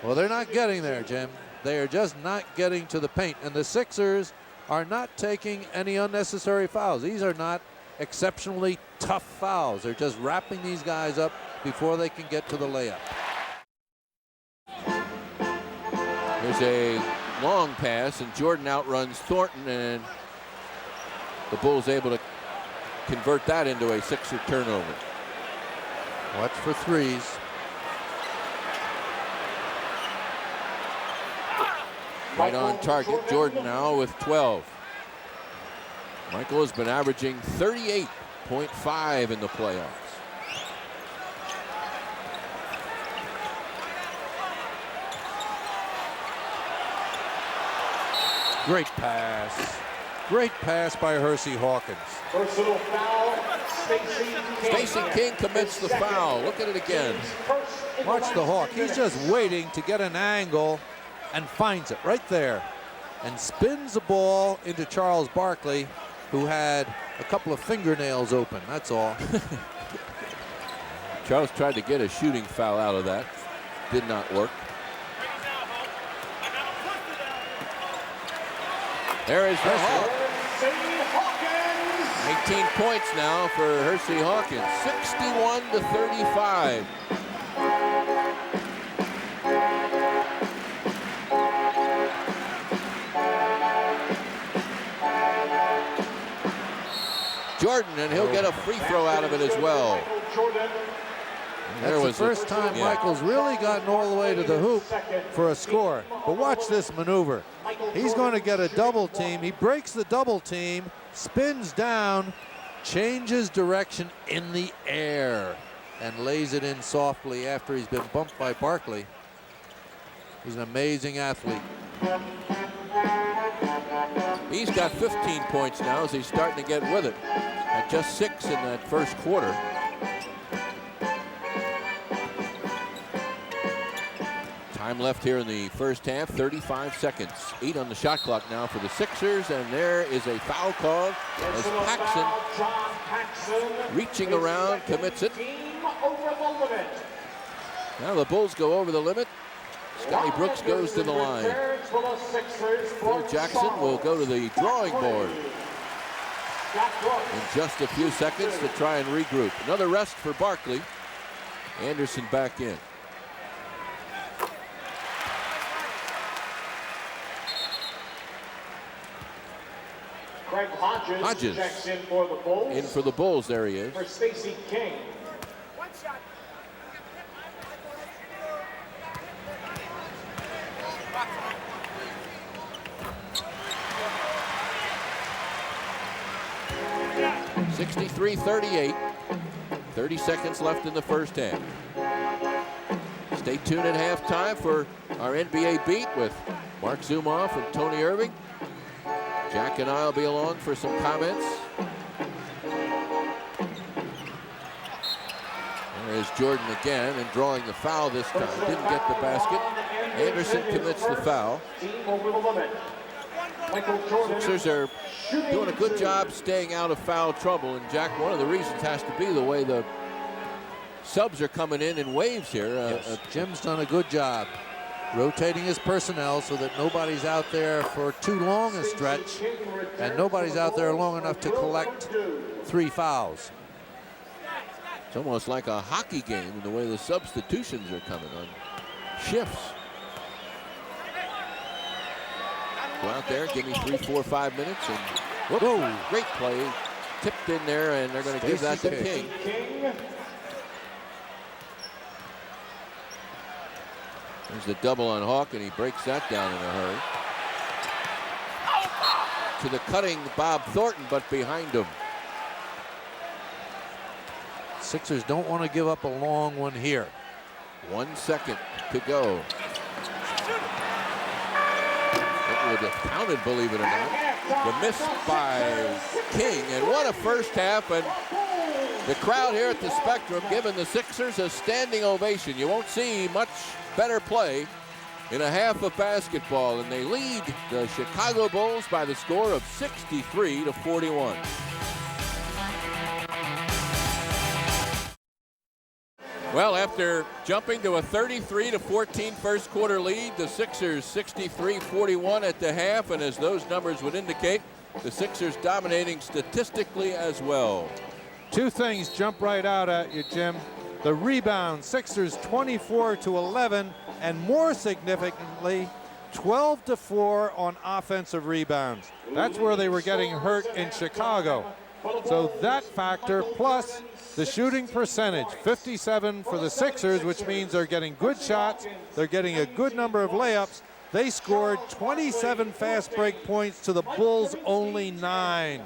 Well, they're not getting there, Jim. They are just not getting to the paint. And the Sixers are not taking any unnecessary fouls. These are not exceptionally tough fouls. They're just wrapping these guys up before they can get to the layup. There's a long pass, and Jordan outruns Thornton, and the Bulls able to convert that into a Sixer turnover. Watch for threes. Right on target. Jordan now with 12. Michael has been averaging 38.5 in the playoffs. Great pass. Great pass by Hersey Hawkins. Personal foul, Stacey King commits the foul. Look at it again. Watch the Hawk. He's just waiting to get an angle and finds it right there and spins the ball into Charles Barkley, who had a couple of fingernails open. That's all. Charles tried to get a shooting foul out of that. Did not work. There is the Hawk. 18 points now for Hersey Hawkins. 61-35. Jordan, and he'll get a free throw out of it as well. That's the first time Michael's really gotten all the way to the hoop for a score. But watch this maneuver. He's going to get a double team. He breaks the double team, spins down, changes direction in the air, and lays it in softly after he's been bumped by Barkley. He's an amazing athlete. He's got 15 points now as he's starting to get with it. At just 6 in that first quarter. Time left here in the first half, 35 seconds. 8 on the shot clock now for the Sixers, and there is a foul called as Paxson, reaching around, commits it. Now the Bulls go over the limit. Scottie Brooks goes to the line. Phil Jackson will go to the drawing board in just a few seconds to try and regroup. Another rest for Barkley. Anderson back in. Craig Hodges checks in for the Bulls. In for the Bulls, there he is. For Stacey King. One shot. 63-38. 30 seconds left in the first half. Stay tuned at halftime for our NBA beat with Mark Zumoff and Tony Irving. Jack and I will be along for some comments. There is Jordan again, and drawing the foul this time. Didn't get the basket. Anderson commits the foul. Sixers are doing a good job staying out of foul trouble. And Jack, one of the reasons has to be the way the subs are coming in waves here. Yes. Jim's done a good job rotating his personnel so that nobody's out there for too long a stretch, and nobody's out there long enough to collect 3 fouls. It's almost like a hockey game in the way the substitutions are coming on shifts. Go out there, give me 3, 4, 5 minutes, and whoa, great play. Tipped in there, and they're going to give that to King. There's the double on Hawk, and he breaks that down in a hurry. To the cutting Bob Thornton, but behind him. Sixers don't want to give up a long one here. 1 second to go. It would have counted, believe it or not. The miss by King, and what a first half, and the crowd here at the Spectrum giving the Sixers a standing ovation. You won't see much better play in a half of basketball, and they lead the Chicago Bulls by the score of 63-41. Well, after jumping to a 33-14 first quarter lead, the Sixers 63-41 at the half, and as those numbers would indicate, the Sixers dominating statistically as well. Two things jump right out at you, Jim. The rebound, Sixers 24-11, and more significantly, 12-4 on offensive rebounds. That's where they were getting hurt in Chicago. So that factor, plus the shooting percentage, 57 for the Sixers, which means they're getting good shots, they're getting a good number of layups. They scored 27 fast break points to the Bulls' only 9.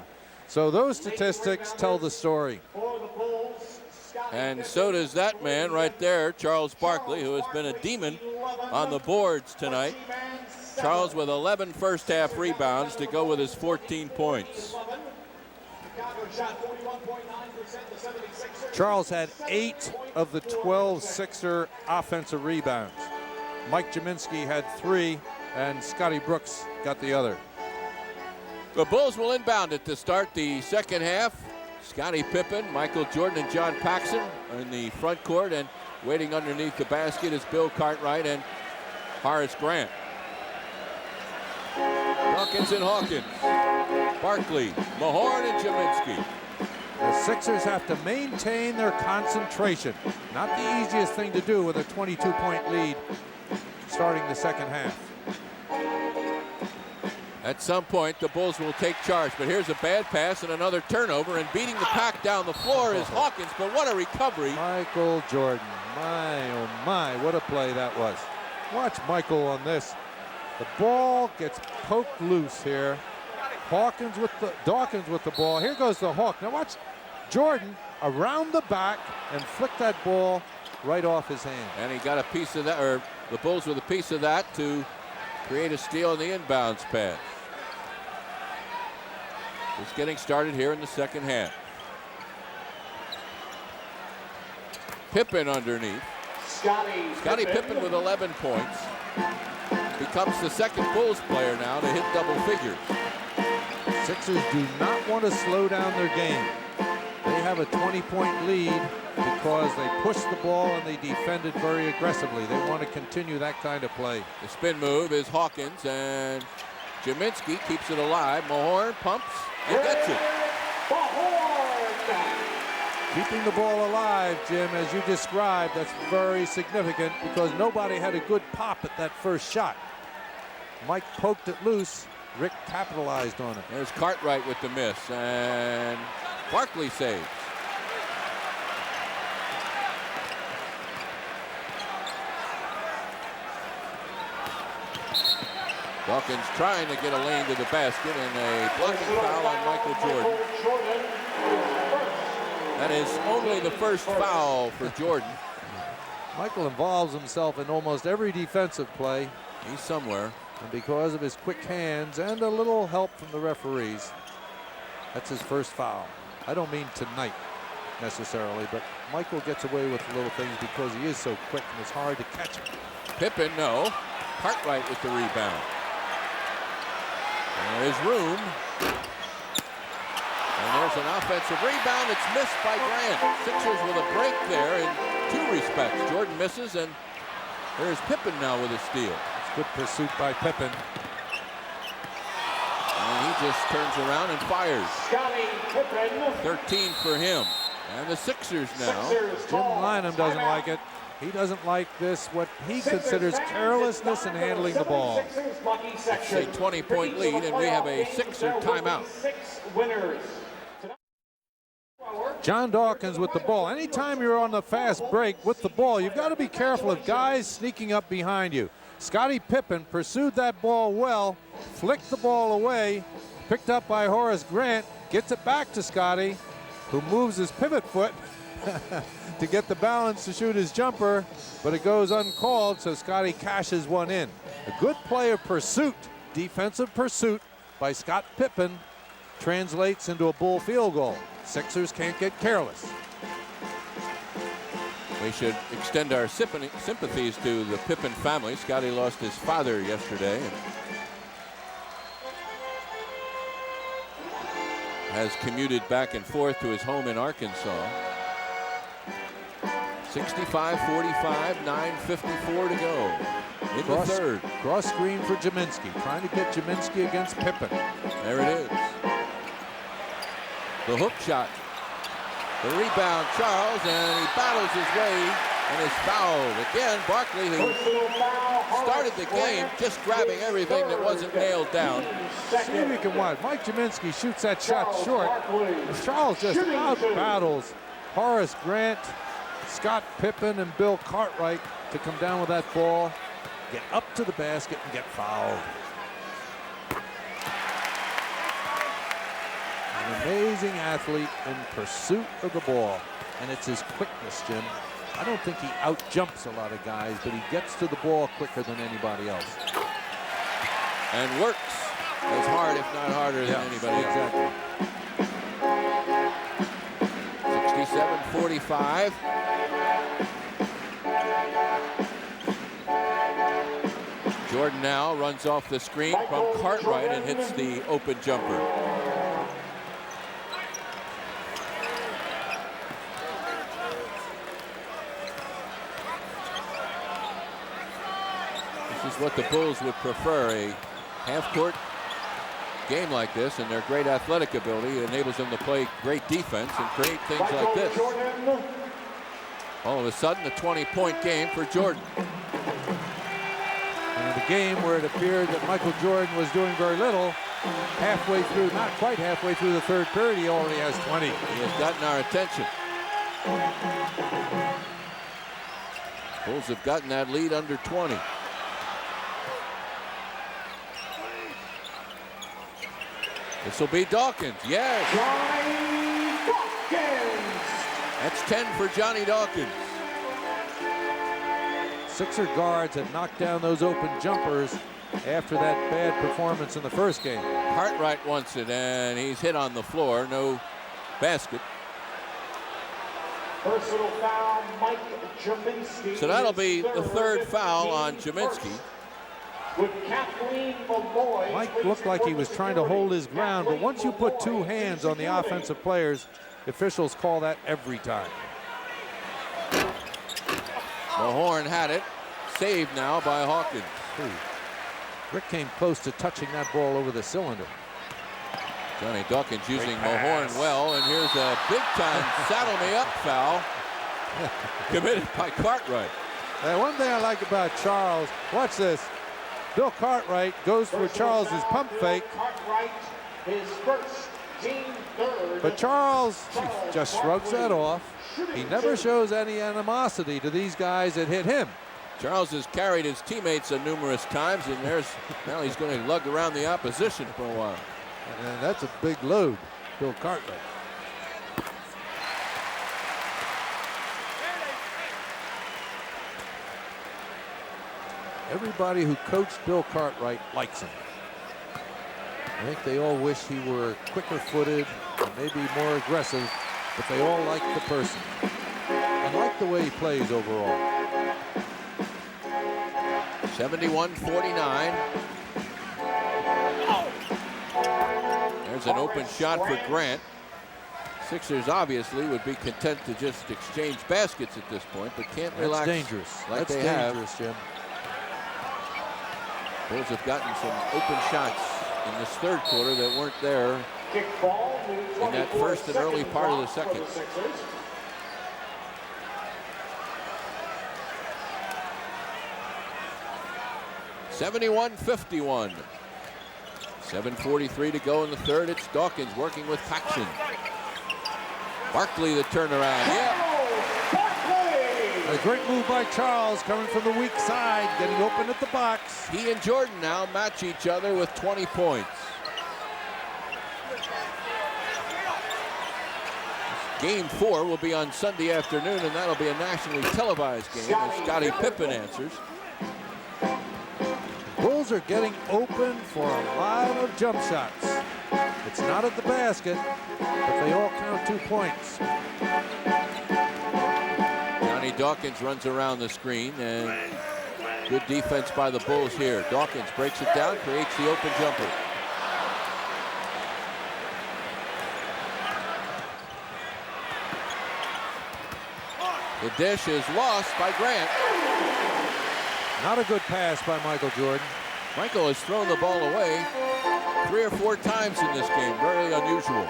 So those statistics tell the story. And so does that man right there, Charles Barkley, who has been a demon on the boards tonight. Charles with 11 first half rebounds to go with his 14 points. Charles had 8 of the 12 Sixer offensive rebounds. Mike Jaminski had 3, and Scottie Brooks got the other. The Bulls will inbound it to start the second half. Scottie Pippen, Michael Jordan, and John Paxson are in the front court, and waiting underneath the basket is Bill Cartwright and Horace Grant. Hawkins and Hawkins, Barkley, Mahorn, and Jaminski. The Sixers have to maintain their concentration. Not the easiest thing to do with a 22-point lead starting the second half. At some point, the Bulls will take charge, but here's a bad pass and another turnover, and beating the pack down the floor is Hawkins, but what a recovery. Michael Jordan, my, oh my, what a play that was. Watch Michael on this. The ball gets poked loose here. Dawkins with the ball. Here goes the Hawk. Now watch Jordan around the back and flick that ball right off his hand. And he got a piece of that, or the Bulls with a piece of that to create a steal in the inbounds pass. Just getting started here in the second half. Pippen underneath. Scottie Pippen with 11 points. Becomes the second Bulls player now to hit double figures. Sixers do not want to slow down their game. They have a 20-point lead because they pushed the ball and they defended very aggressively. They want to continue that kind of play. The spin move is Hawkins, and Jaminski keeps it alive. Mahorn pumps and gets it. Keeping the ball alive, Jim, as you described, that's very significant because nobody had a good pop at that first shot. Mike poked it loose. Rick capitalized on it. There's Cartwright with the miss, and Barkley saves. Hawkins trying to get a lane to the basket, and a blocking foul on Michael Jordan. That is only the first foul for Jordan. Michael involves himself in almost every defensive play. He's somewhere. And because of his quick hands and a little help from the referees, that's his first foul. I don't mean tonight necessarily, but Michael gets away with little things because he is so quick and it's hard to catch him. Pippen, no. Cartwright with the rebound. And there's room. And there's an offensive rebound that's missed by Grant. Sixers with a break there in 2 respects. Jordan misses, and there's Pippen now with a steal. Good pursuit by Pippen. And he just turns around and fires. 13 for him. And the Sixers now. Jim Lynam doesn't like it. He doesn't like this, what he considers carelessness in handling the ball. It's a 20-point lead, and we have a Sixer timeout. John Dawkins with the ball. Anytime you're on the fast break with the ball, you've got to be careful of guys sneaking up behind you. Scottie Pippen pursued that ball well, flicked the ball away, picked up by Horace Grant, gets it back to Scottie, who moves his pivot foot to get the balance to shoot his jumper, but it goes uncalled, so Scottie cashes one in. A good play of pursuit, defensive pursuit by Scott Pippen translates into a Bull field goal. Sixers can't get careless. We should extend our sympathies to the Pippen family. Scottie lost his father yesterday and has commuted back and forth to his home in Arkansas. 65-45, 9:54 to go in the third. Cross screen for Jaminski, trying to get Jaminski against Pippen. There it is. The hook shot. The rebound, Charles, and he battles his way and is fouled. Again, Barkley, who started the game just grabbing everything that wasn't nailed down. See if you can watch. Mike Jaminski shoots that shot short. Charles just out-battles Horace Grant, Scott Pippen, and Bill Cartwright to come down with that ball, get up to the basket, and get fouled. An amazing athlete in pursuit of the ball, and it's his quickness, Jim. I don't think he out-jumps a lot of guys, but he gets to the ball quicker than anybody else. And works as hard, if not harder, than anybody else. Exactly. 67-45. Jordan now runs off the screen from Cartwright and hits the open jumper. This is what the Bulls would prefer, a half-court game like this, and their great athletic ability enables them to play great defense and create things like this. All of a sudden, a 20-point game for Jordan. And in a game where it appeared that Michael Jordan was doing very little, halfway through, not quite halfway through the third period, he already has 20. He has gotten our attention. Bulls have gotten that lead under 20. This will be Dawkins. Yes. Johnny Dawkins. That's 10 for Johnny Dawkins. Sixer guards had knocked down those open jumpers after that bad performance in the first game. Cartwright wants it, and he's hit on the floor. No basket. Personal foul, Mike Jaminski. So that'll be the third foul on Jaminski. Mike looked like he was trying to hold his ground, but once you put two hands on the offensive players, officials call that every time. Mahorn had it. Saved now by Hawkins. Rick came close to touching that ball over the cylinder. Johnny Dawkins using Mahorn well, and here's a big-time saddle-me-up foul committed by Cartwright. One thing I like about Charles, watch this. Bill Cartwright goes for Charles's pump fake. But Charles just shrugs that off. He never shows any animosity to these guys that hit him. Charles has carried his teammates numerous times, and now he's going to lug around the opposition for a while. And that's a big load, Bill Cartwright. Everybody who coached Bill Cartwright likes him. I think they all wish he were quicker-footed and maybe more aggressive, but they all like the person and like the way he plays overall. 71-49. There's an open shot for Grant. Sixers obviously would be content to just exchange baskets at this point, but can't relax. That's dangerous. Like That's they dangerous, have. Jim. Bulls have gotten some open shots in this third quarter that weren't there in that first and early part of the second. (71-51). 7:43 to go in the third. It's Dawkins working with Paxson. Barkley the turnaround. Yeah. A great move by Charles coming from the weak side, getting open at the box. He and Jordan now match each other with 20 points. Game 4 will be on Sunday afternoon, and that'll be a nationally televised game as Scottie Pippen answers. Bulls are getting open for a lot of jump shots. It's not at the basket, but they all count 2 points. Johnny Johnny Dawkins runs around the screen, and good defense by the Bulls here. Dawkins breaks it down, creates the open jumper. The dish is lost by Grant. Not a good pass by Michael Jordan. Michael has thrown the ball away 3 or 4 times in this game. Very unusual.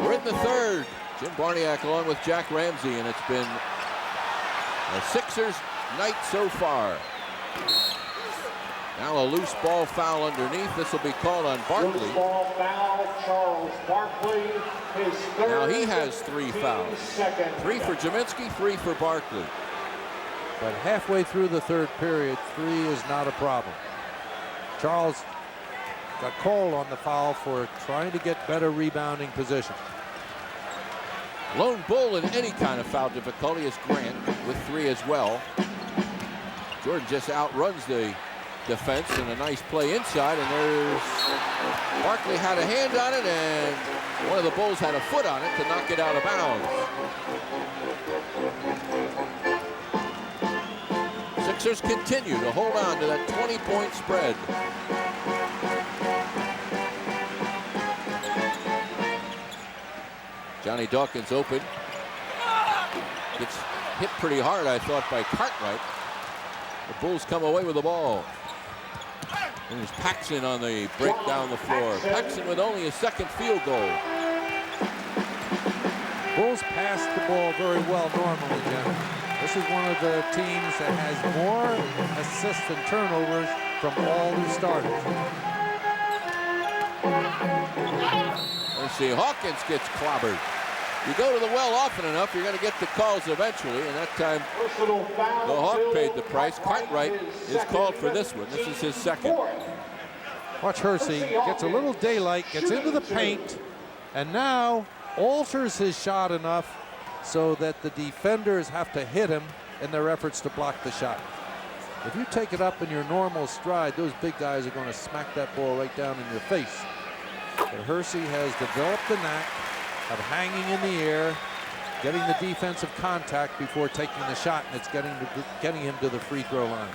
We're in the third. Jim Barniak along with Jack Ramsey, and it's been a Sixers night so far. Now a loose ball foul underneath. This will be called on Barkley. Loose ball foul, Charles Barkley. His third. Now he has 3 fouls. Second. 3 for Jaminski, 3 for Barkley. But halfway through the third period, 3 is not a problem. Charles got called on the foul for trying to get better rebounding position. Lone Bull in any kind of foul difficulty is Grant with 3 as well. Jordan just outruns the defense, and a nice play inside, and there's Barkley had a hand on it, and one of the Bulls had a foot on it to knock it out of bounds. Sixers continue to hold on to that 20-point spread. Johnny Dawkins open. Gets hit pretty hard, I thought, by Cartwright. The Bulls come away with the ball. And there's Paxson on the break down the floor. Paxson with only a second field goal. Bulls pass the ball very well normally, Jim. This is one of the teams that has more assists and turnovers from all the starters. Let's see, Hawkins gets clobbered. You go to the well often enough, you're going to get the calls eventually, and that time the Hawk paid the price. Cartwright is called for this one. This is his second. Watch Hersey, gets a little daylight, gets into the paint, and now alters his shot enough so that the defenders have to hit him in their efforts to block the shot. If you take it up in your normal stride, those big guys are going to smack that ball right down in your face. But Hersey has developed the knack of hanging in the air, getting the defensive contact before taking the shot, and it's getting him to the free throw line.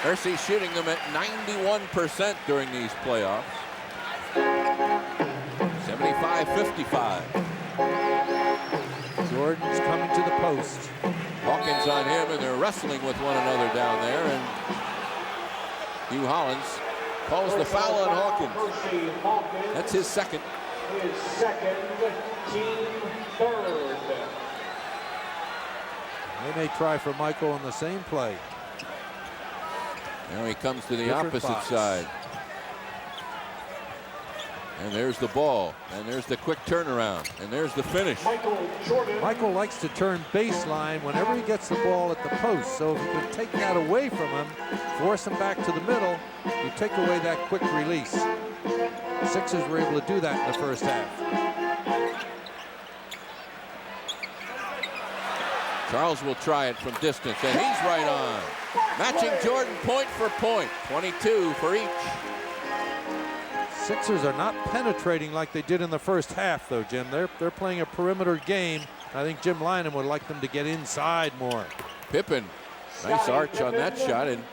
Hersey shooting them at 91% during these playoffs. 75-55. Jordan's coming to the post. Hawkins on him, and they're wrestling with one another down there, and Hugh Hollins calls the foul on Hawkins. That's his second. His second, team third. They may try for Michael on the same play. Now he comes to the Different opposite box. side. And there's the ball, and there's the quick turnaround, and there's the finish. Michael likes to turn baseline whenever he gets the ball at the post. So if you can take that away from him, force him back to the middle, you take away that quick release. The Sixers were able to do that in the first half. Charles will try it from distance, and he's right on. Matching Jordan point for point, 22 for each. Sixers are not penetrating like they did in the first half, though, Jim. They're playing a perimeter game. I think Jim Lynam would like them to get inside more. Pippen, nice arch on that shot, and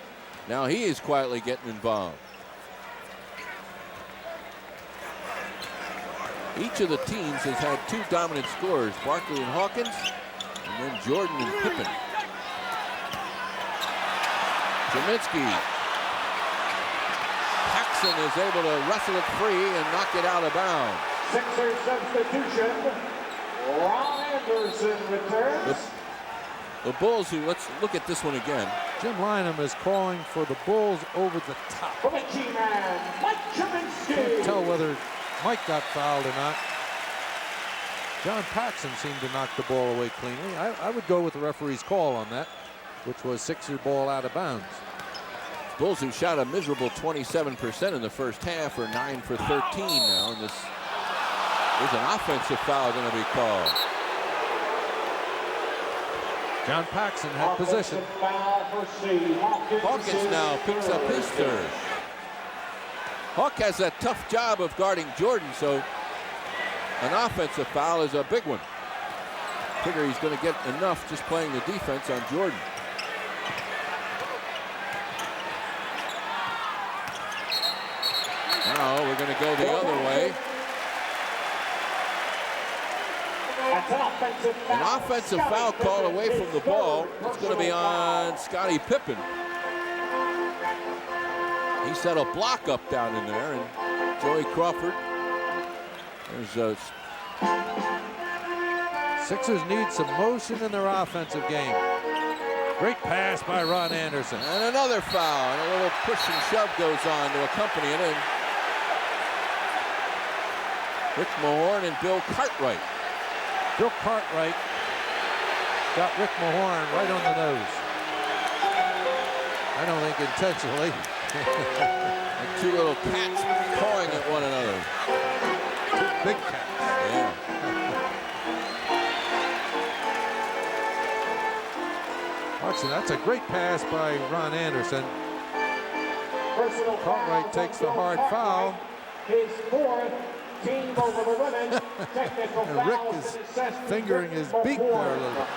now he is quietly getting involved. Each of the teams has had 2 dominant scorers, Barkley and Hawkins, and then Jordan and Pippen. Jaminski. Paxson is able to wrestle it free and knock it out of bounds. Sixers substitution. Ron Anderson returns. The Bulls, who, let's look at this one again. Jim Lynam is calling for the Bulls over the top. From the G-Man, Mike Jaminski. Can't tell whether Mike got fouled or not. John Paxson seemed to knock the ball away cleanly. I would go with the referee's call on that, which was Sixer ball out of bounds. Bulls, who shot a miserable 27% in the first half, are 9 for 13 now. And there's an offensive foul going to be called. John Paxson had position. Hawkins now picks up his third. Hawk has a tough job of guarding Jordan, so an offensive foul is a big one. Figure he's going to get enough just playing the defense on Jordan. Now we're going to go the other way. An offensive foul call away from the ball. It's going to be on Scottie Pippen. He set a block up down in there, and Joey Crawford. There's Sixers need some motion in their offensive game. Great pass by Ron Anderson. And another foul, and a little push and shove goes on to accompany it. And Rick Mahorn and Bill Cartwright. Bill Cartwright got Rick Mahorn right on the nose. I don't think intentionally. And two little cats pawing at one another. Two big cats. Yeah. Watson, that's a great pass by Ron Anderson. Cartwright takes the hard foul. His fourth, team over the women. And Rick is fingering his beak there a little bit.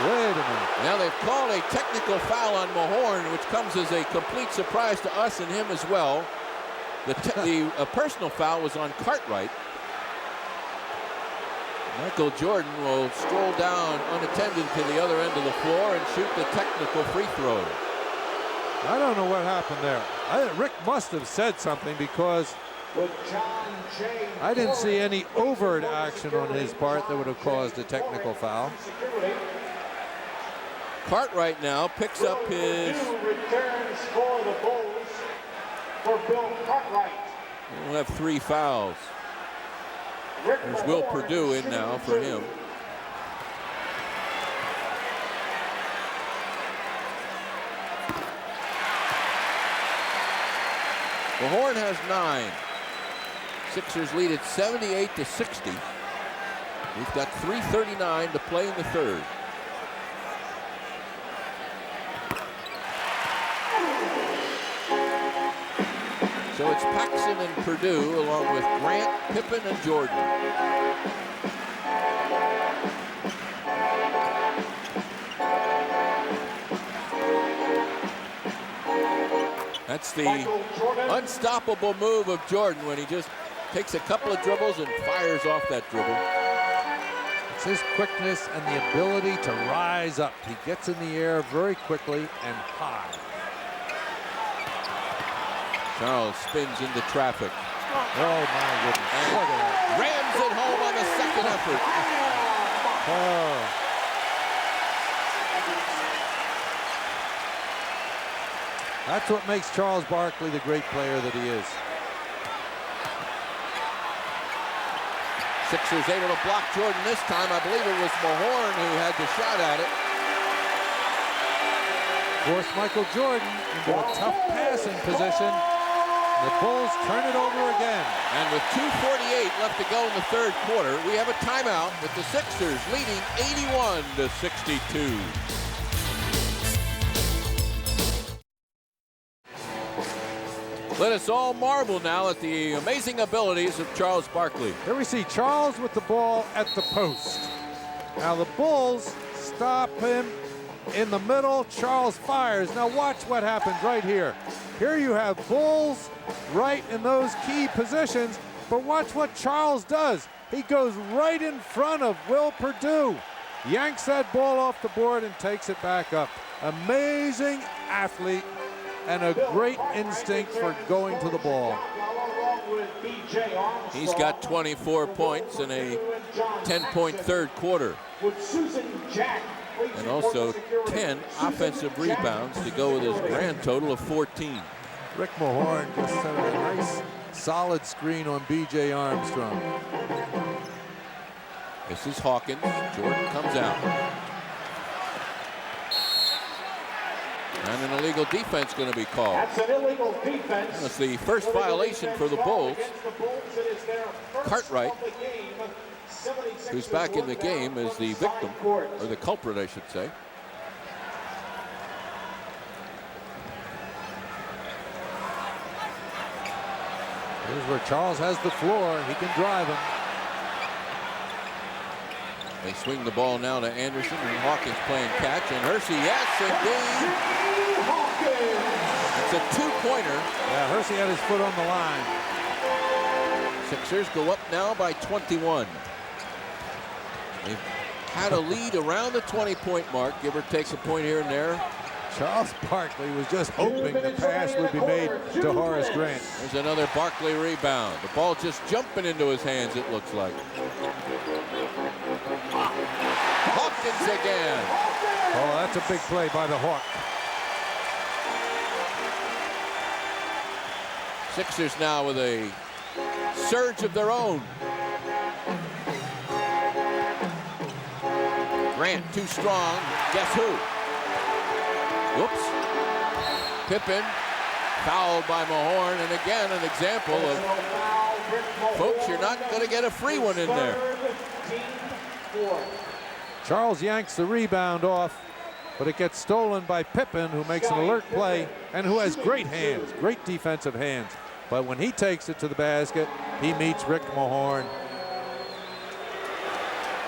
Wait a minute. Now they've called a technical foul on Mahorn, which comes as a complete surprise to us and him as well. The personal foul was on Cartwright. Michael Jordan will stroll down unattended to the other end of the floor and shoot the technical free throw. I don't know what happened there. Rick must have said something because I didn't see any overt action on his part that would have caused a technical foul. Cartwright now picks up his... returns for the Bulls for Bill Cartwright. We'll have 3 fouls. There's Will Perdue in now for him. The Horn has 9. Sixers lead at 78-60. We've got 3:39 to play in the third. So it's Paxson and Perdue along with Grant, Pippen, and Jordan. That's the unstoppable move of Jordan when he just takes a couple of dribbles and fires off that dribble. It's his quickness and the ability to rise up. He gets in the air very quickly and high. Charles spins into traffic. Oh my goodness. And look at that. rams it home on the second effort. Oh. That's what makes Charles Barkley the great player that he is. Sixers able to block Jordan this time. I believe it was Mahorn who had the shot at it. Forced Michael Jordan into a tough passing position. The Bulls turn it over again. And with 2:48 left to go in the third quarter, we have a timeout with the Sixers leading 81-62. Let us all marvel now at the amazing abilities of Charles Barkley. Here we see Charles with the ball at the post. Now the Bulls stop him in the middle. Charles fires. Now watch what happens right here. Here you have Bulls right in those key positions, but watch what Charles does. He goes right in front of Will Perdue, yanks that ball off the board and takes it back up. Amazing athlete and a great instinct for going to the ball. He's got 24 points in a 10-point third quarter. And also 10 offensive rebounds to go with his grand total of 14. Rick Mahorn just set a nice solid screen on B.J. Armstrong. This is Hawkins. Jordan comes out. And an illegal defense going to be called. That's an illegal defense. That's the first violation for the Bulls. Cartwright who's back in the game, as the victim, or the culprit, I should say. Here's where Charles has the floor. He can drive him. They swing the ball now to Anderson, and Hawkins playing catch, and Hersey, yes, indeed. It's a two-pointer. Yeah, Hersey had his foot on the line. Sixers go up now by 21. They've had a lead around the 20-point mark, give or take a point here and there. Charles Barkley was just hoping the pass would be made to Horace Grant. There's another Barkley rebound. The ball just jumping into his hands, it looks like. Hawkins again. Oh, that's a big play by the Hawk. Sixers now with a surge of their own. Grant too strong. Guess who? Whoops. Pippen fouled by Mahorn, and again an example of, folks, you're not going to get a free one in there. Charles yanks the rebound off, but it gets stolen by Pippen, who makes an alert play and who has great hands, great defensive hands. But when he takes it to the basket, he meets Rick Mahorn.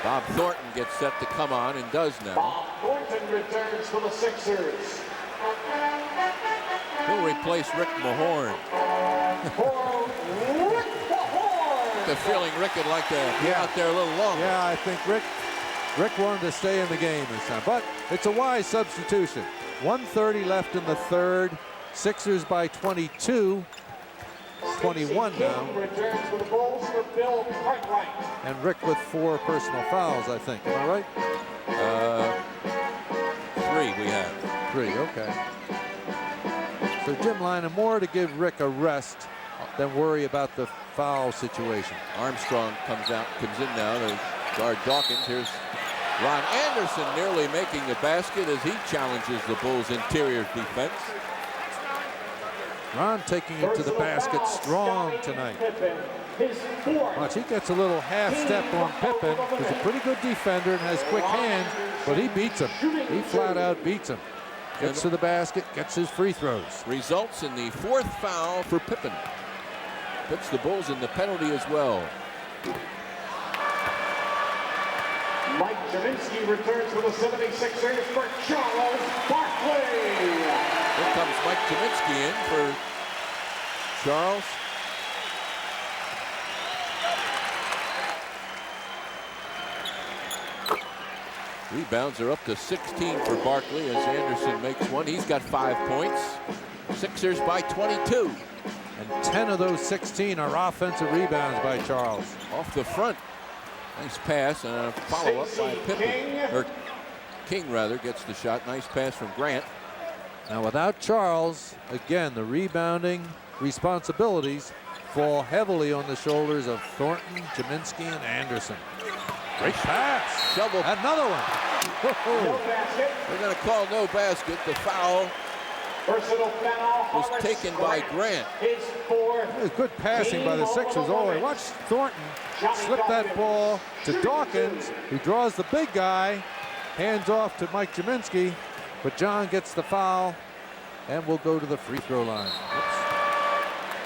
Bob Thornton gets set to come on and does now. Bob Thornton returns for the Sixers. He'll replace Rick Mahorn. The feeling Rick would like to be out there a little longer. Yeah, I think Rick wanted to stay in the game this time, but it's a wise substitution. 1:30 left in the third. Sixers by 22. 21 now. Returns for the Bulls for Bill Cartwright. And Rick with 4 personal fouls, I think. Am I right? 3 we have. 3, okay. So Jim Lynam more to give Rick a rest than worry about the foul situation. Armstrong comes in now to guard Dawkins. Here's Ron Anderson nearly making the basket as he challenges the Bulls' interior defense. Ron taking it to the basket strong tonight. Watch, he gets a little half step on Pippen, who's a pretty good defender and has quick hands, but he beats him. He flat out beats him. Gets to the basket, gets his free throws. Results in the 4th foul for Pippen. Puts the Bulls in the penalty as well. Mike Jaminski returns for the 76ers for Charles Barkley. Here comes Mike Jaminski in for Charles. Rebounds are up to 16 for Barkley as Anderson makes one. He's got 5 points. Sixers by 22. And 10 of those 16 are offensive rebounds by Charles. Off the front. Nice pass and a follow-up by Pippen. Or King, rather, gets the shot. Nice pass from Grant. Now, without Charles, again, the rebounding responsibilities fall heavily on the shoulders of Thornton, Jaminski, and Anderson. Great pass. Shovel. Another one. They're going to call no basket. The foul was taken by Grant. Good passing by the Sixers. Oh, watch Thornton slip that ball to Dawkins, who draws the big guy. Hands off to Mike Jaminski, but John gets the foul and will go to the free throw line.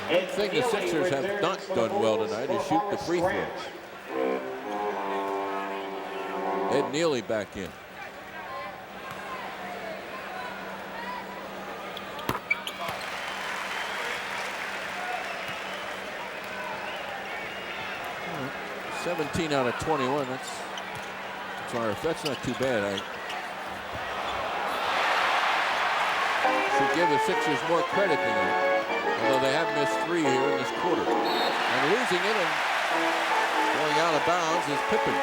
One thing the Sixers have not done well tonight is shoot the free throws. Ed Neely back in. Well, 17 out of 21. That's not too bad. I should give the Sixers more credit tonight, although they have missed 3 here in this quarter. And losing it and going out of bounds is Pippen.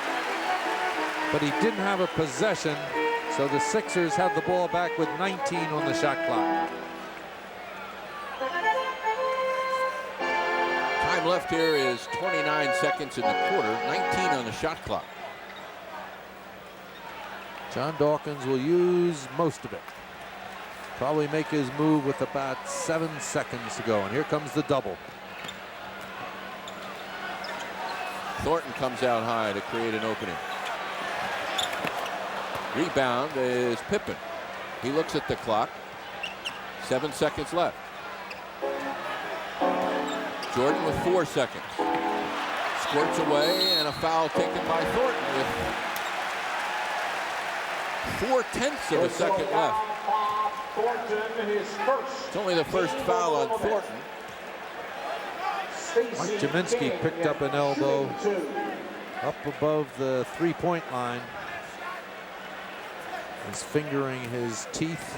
But he didn't have a possession, so the Sixers have the ball back with 19 on the shot clock. Time left here is 29 seconds in the quarter, 19 on the shot clock. John Dawkins will use most of it. Probably make his move with about 7 seconds to go. And here comes the double. Thornton comes out high to create an opening. Rebound is Pippen. He looks at the clock. 7 seconds left. Jordan with 4 seconds. Squirts away, and a foul taken by Thornton with 4/10 of a second left. It's only the first foul on Thornton. Mike Jaminski picked up an elbow up above the three-point line. He's fingering his teeth,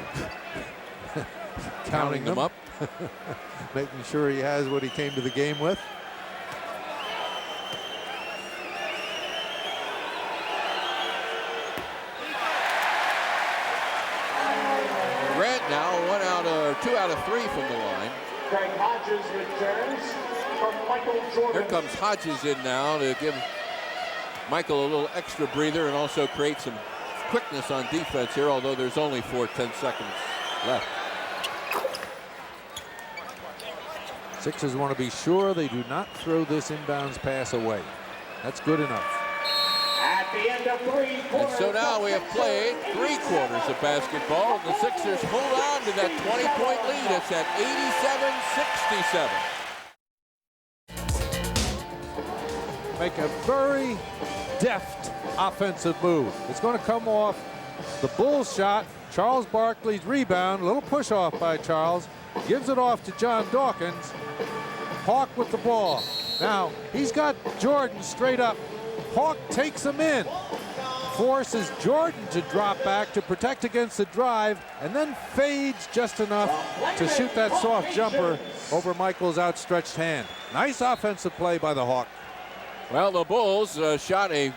counting them up, making sure he has what he came to the game with. Grant now 2 out of 3 from the line. Greg Hodges returns from Michael Jordan. Here comes Hodges in now to give Michael a little extra breather and also create some quickness on defense here, although there's only 4/10 seconds left. Sixers want to be sure they do not throw this inbounds pass away. That's good enough. At the end of 3 quarters. And so now we have played 3 quarters of basketball. The Sixers hold on to that 20-point lead. It's at 87-67. Make a very deft offensive move. It's going to come off the Bulls shot. Charles Barkley's rebound, a little push off by Charles, gives it off to John Dawkins. Hawk with the ball. Now he's got Jordan straight up. Hawk takes him in, forces Jordan to drop back to protect against the drive, and then fades just enough to shoot that soft jumper over Michael's outstretched hand. Nice offensive play by the Hawk. Well, the Bulls shot a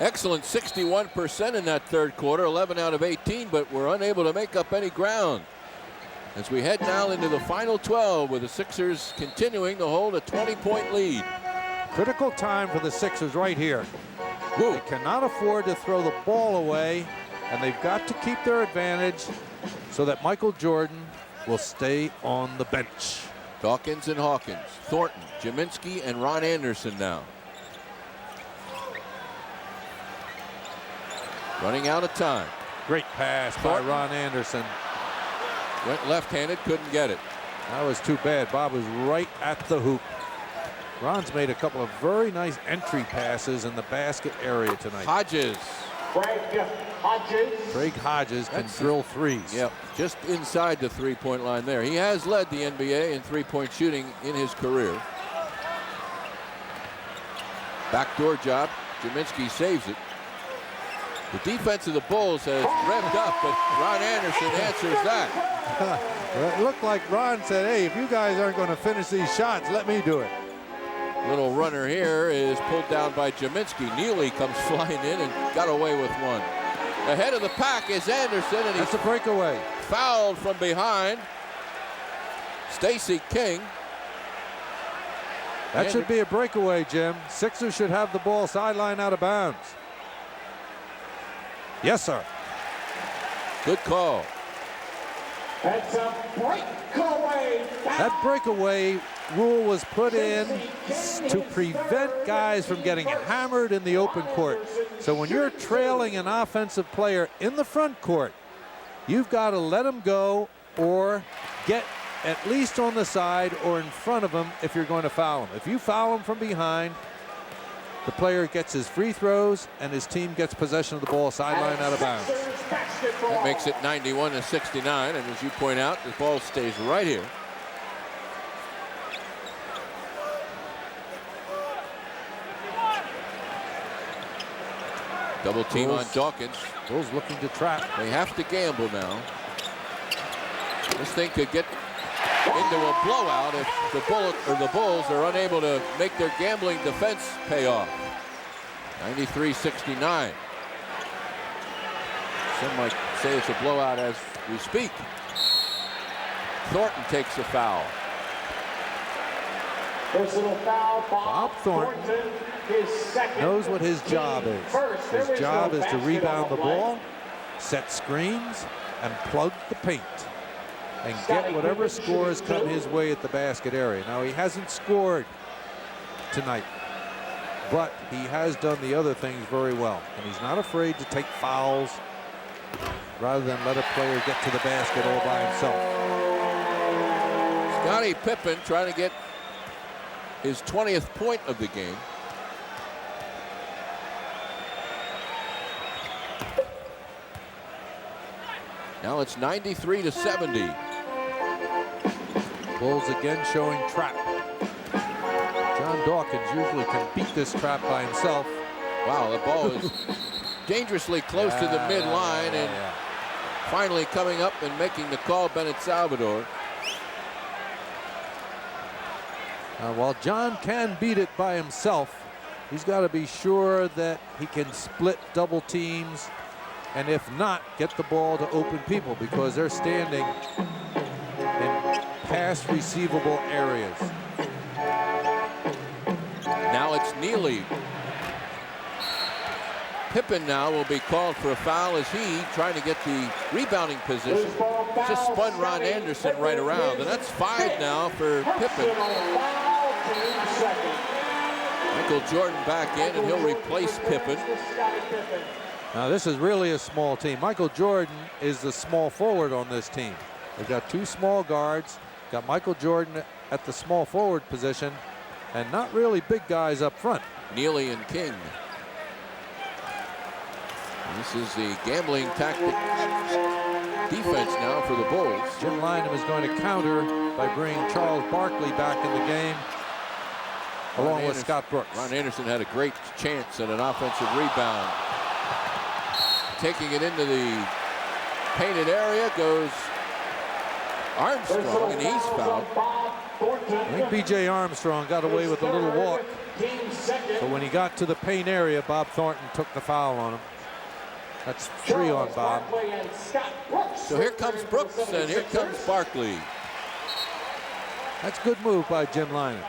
excellent 61% in that third quarter, 11 out of 18, but were unable to make up any ground. As we head now into the final 12, with the Sixers continuing to hold a 20-point lead. Critical time for the Sixers right here. They cannot afford to throw the ball away, and they've got to keep their advantage so that Michael Jordan will stay on the bench. Dawkins and Hawkins, Thornton, Jaminski, and Ron Anderson now. Running out of time. Great pass by Ron Anderson. Went left-handed, couldn't get it. That was too bad. Bob was right at the hoop. Ron's made a couple of very nice entry passes in the basket area tonight. Hodges. Craig Hodges can drill threes. Yep, just inside the three-point line there. He has led the NBA in three-point shooting in his career. Backdoor job. Jaminski saves it. The defense of the Bulls has revved up, but Ron Anderson answers that. Well, it looked like Ron said, hey, if you guys aren't going to finish these shots, let me do it. Little runner here is pulled down by Jaminski. Neely comes flying in and got away with one. Ahead of the pack is Anderson, and that's a breakaway. Fouled from behind. Stacey King. That should be a breakaway, Jim. Sixers should have the ball sideline out of bounds. Yes, sir. Good call. That's a breakaway. That breakaway rule was put in to prevent guys from getting hammered in the open court. So when you're trailing an offensive player in the front court, you've got to let him go or get at least on the side or in front of him if you're going to foul him. If you foul him from behind, the player gets his free throws and his team gets possession of the ball sideline out of bounds. That makes it 91-69, and as you point out, the ball stays right here. Double team on Dawkins. Bulls looking to trap. They have to gamble now. This thing could get into a blowout if the Bulls are unable to make their gambling defense pay off. 93-69. Some might say it's a blowout as we speak. Thornton takes a foul. Personal foul. Bob Thornton knows what his job is. His job is to rebound the ball, set screens, and plug the paint, and get whatever scores come his way at the basket area. Now, he hasn't scored tonight. but he has done the other things very well. And he's not afraid to take fouls rather than let a player get to the basket all by himself. Scottie Pippen trying to get his 20th point of the game. Now it's 93-70. Bulls again showing trap. John Dawkins usually can beat this trap by himself. Wow, the ball is dangerously close to the midline, and finally coming up and making the call, Bennett Salvador. While John can beat it by himself, he's got to be sure that he can split double teams, and if not, get the ball to open people, because they're standing in pass receivable areas. Now it's Neely. Pippen now will be called for a foul as he, trying to get the rebounding position, just spun Ron Anderson right around. And that's 5 now for Pippen. Michael Jordan back in, and he'll replace Pippen. Now this is really a small team. Michael Jordan is the small forward on this team. They've got 2 small guards, got Michael Jordan at the small forward position, and not really big guys up front. Neely and King. This is the gambling tactic defense now for the Bulls. Jim Lynam is going to counter by bringing Charles Barkley back in the game, along with Scott Brooks. Ron Anderson had a great chance at an offensive rebound. Taking it into the painted area goes Armstrong, and he's fouled. I think B.J. Armstrong got away with a little walk, but when he got to the paint area, Bob Thornton took the foul on him. That's 3 on Bob. So here comes Brooks, and here comes Barkley. That's a good move by Jim Lynam.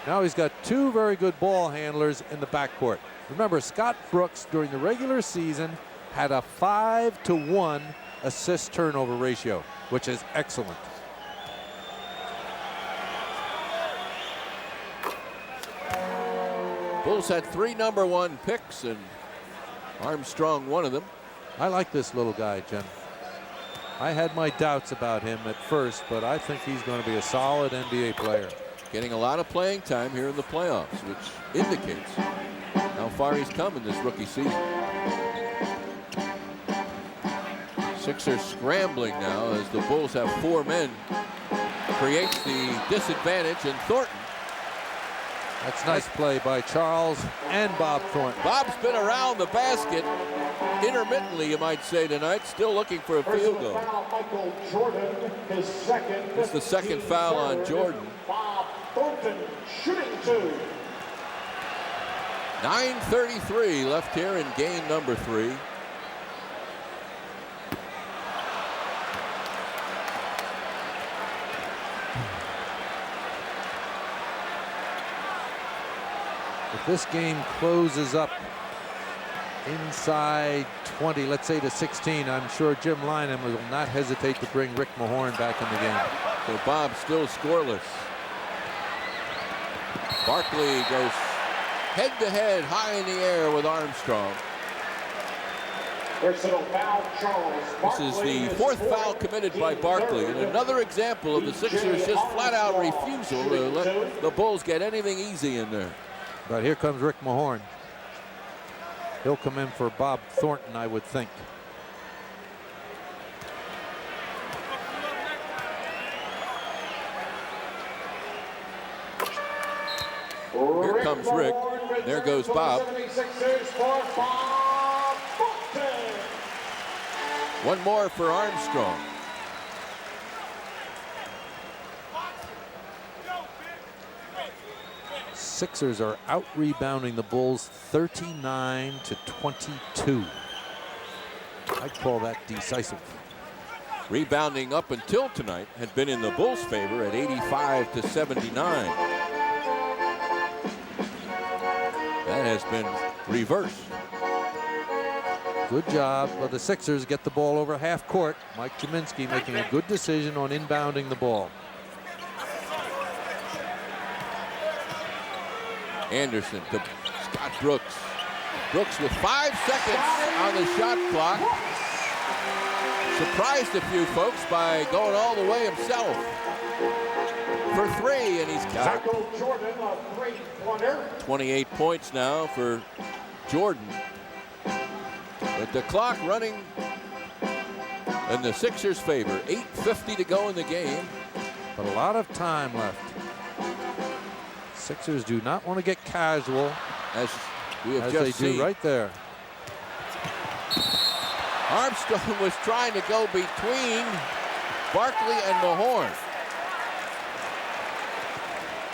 Now he's got 2 very good ball handlers in the backcourt. Remember, Scott Brooks during the regular season had a 5-to-1 assist-turnover ratio, which is excellent. Bulls had 3 #1 picks, and Armstrong one of them. I like this little guy, Jim. I had my doubts about him at first, but I think he's going to be a solid NBA player. Getting a lot of playing time here in the playoffs, which indicates how far he's come in this rookie season. Sixers scrambling now as the Bulls have 4 men. Creates the disadvantage, and Thornton. That's nice play by Charles and Bob Thornton. Bob's been around the basket intermittently, you might say, tonight, still looking for a field goal. It's the second foul on Jordan. Bob Thornton shooting 2. 9:33 left here in game number 3. If this game closes up inside 20, let's say to 16, I'm sure Jim Lynam will not hesitate to bring Rick Mahorn back in the game. So Bob still scoreless. Barkley goes head-to-head high in the air with Armstrong. This is the 4th foul committed by Barkley, and another example of the Sixers' just flat-out refusal to let the Bulls get anything easy in there. But here comes Rick Mahorn. He'll come in for Bob Thornton, I would think. Here comes Rick. There goes Bob. One more for Armstrong. Sixers are out rebounding the Bulls 39-22. I'd call that decisive. Rebounding up until tonight had been in the Bulls' favor at 85-79. That has been reversed. Good job of the Sixers get the ball over half court. Mike Jaminski making a good decision on inbounding the ball. Anderson to Scott Brooks. Brooks with 5 seconds on the shot clock. Surprised a few folks by going all the way himself for 3, and he's got 28 points now for Jordan. But the clock running in the Sixers' favor. 8:50 to go in the game. But a lot of time left. Sixers do not want to get casual, As we have as just they seen. do right there. Armstrong was trying to go between Barkley and Mahorn.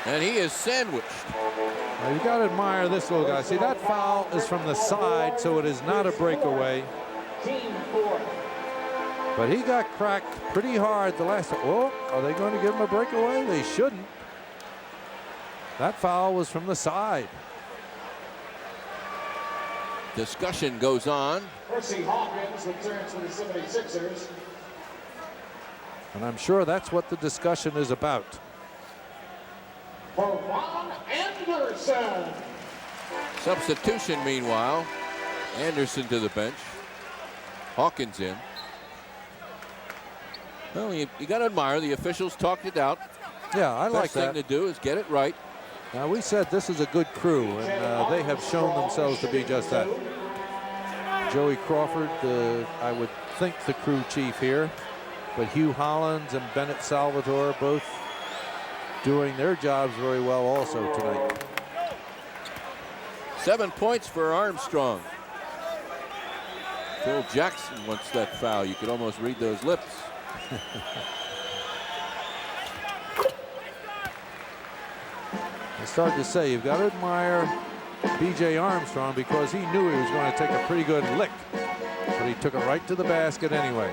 And he is sandwiched. Now you got to admire this little guy. See, that foul is from the side, so it is not a breakaway. But he got cracked pretty hard the last time. Oh, are they going to give him a breakaway? They shouldn't. That foul was from the side. Discussion goes on. Hersey Hawkins returns for the 76ers. And I'm sure that's what the discussion is about. For Ron Anderson. Substitution meanwhile. Anderson to the bench. Hawkins in. Well, you got to admire the officials talked it out. Yeah, I like Best that. thing to do is get it right. Now, we said this is a good crew, and they have shown themselves to be just that. Joey Crawford, I would think the crew chief here, but Hugh Hollins and Bennett Salvatore both doing their jobs very well also tonight. 7 points for Armstrong. Phil Jackson wants that foul. You could almost read those lips. I started to say, you've got to admire B.J. Armstrong because he knew he was going to take a pretty good lick, but he took it right to the basket anyway.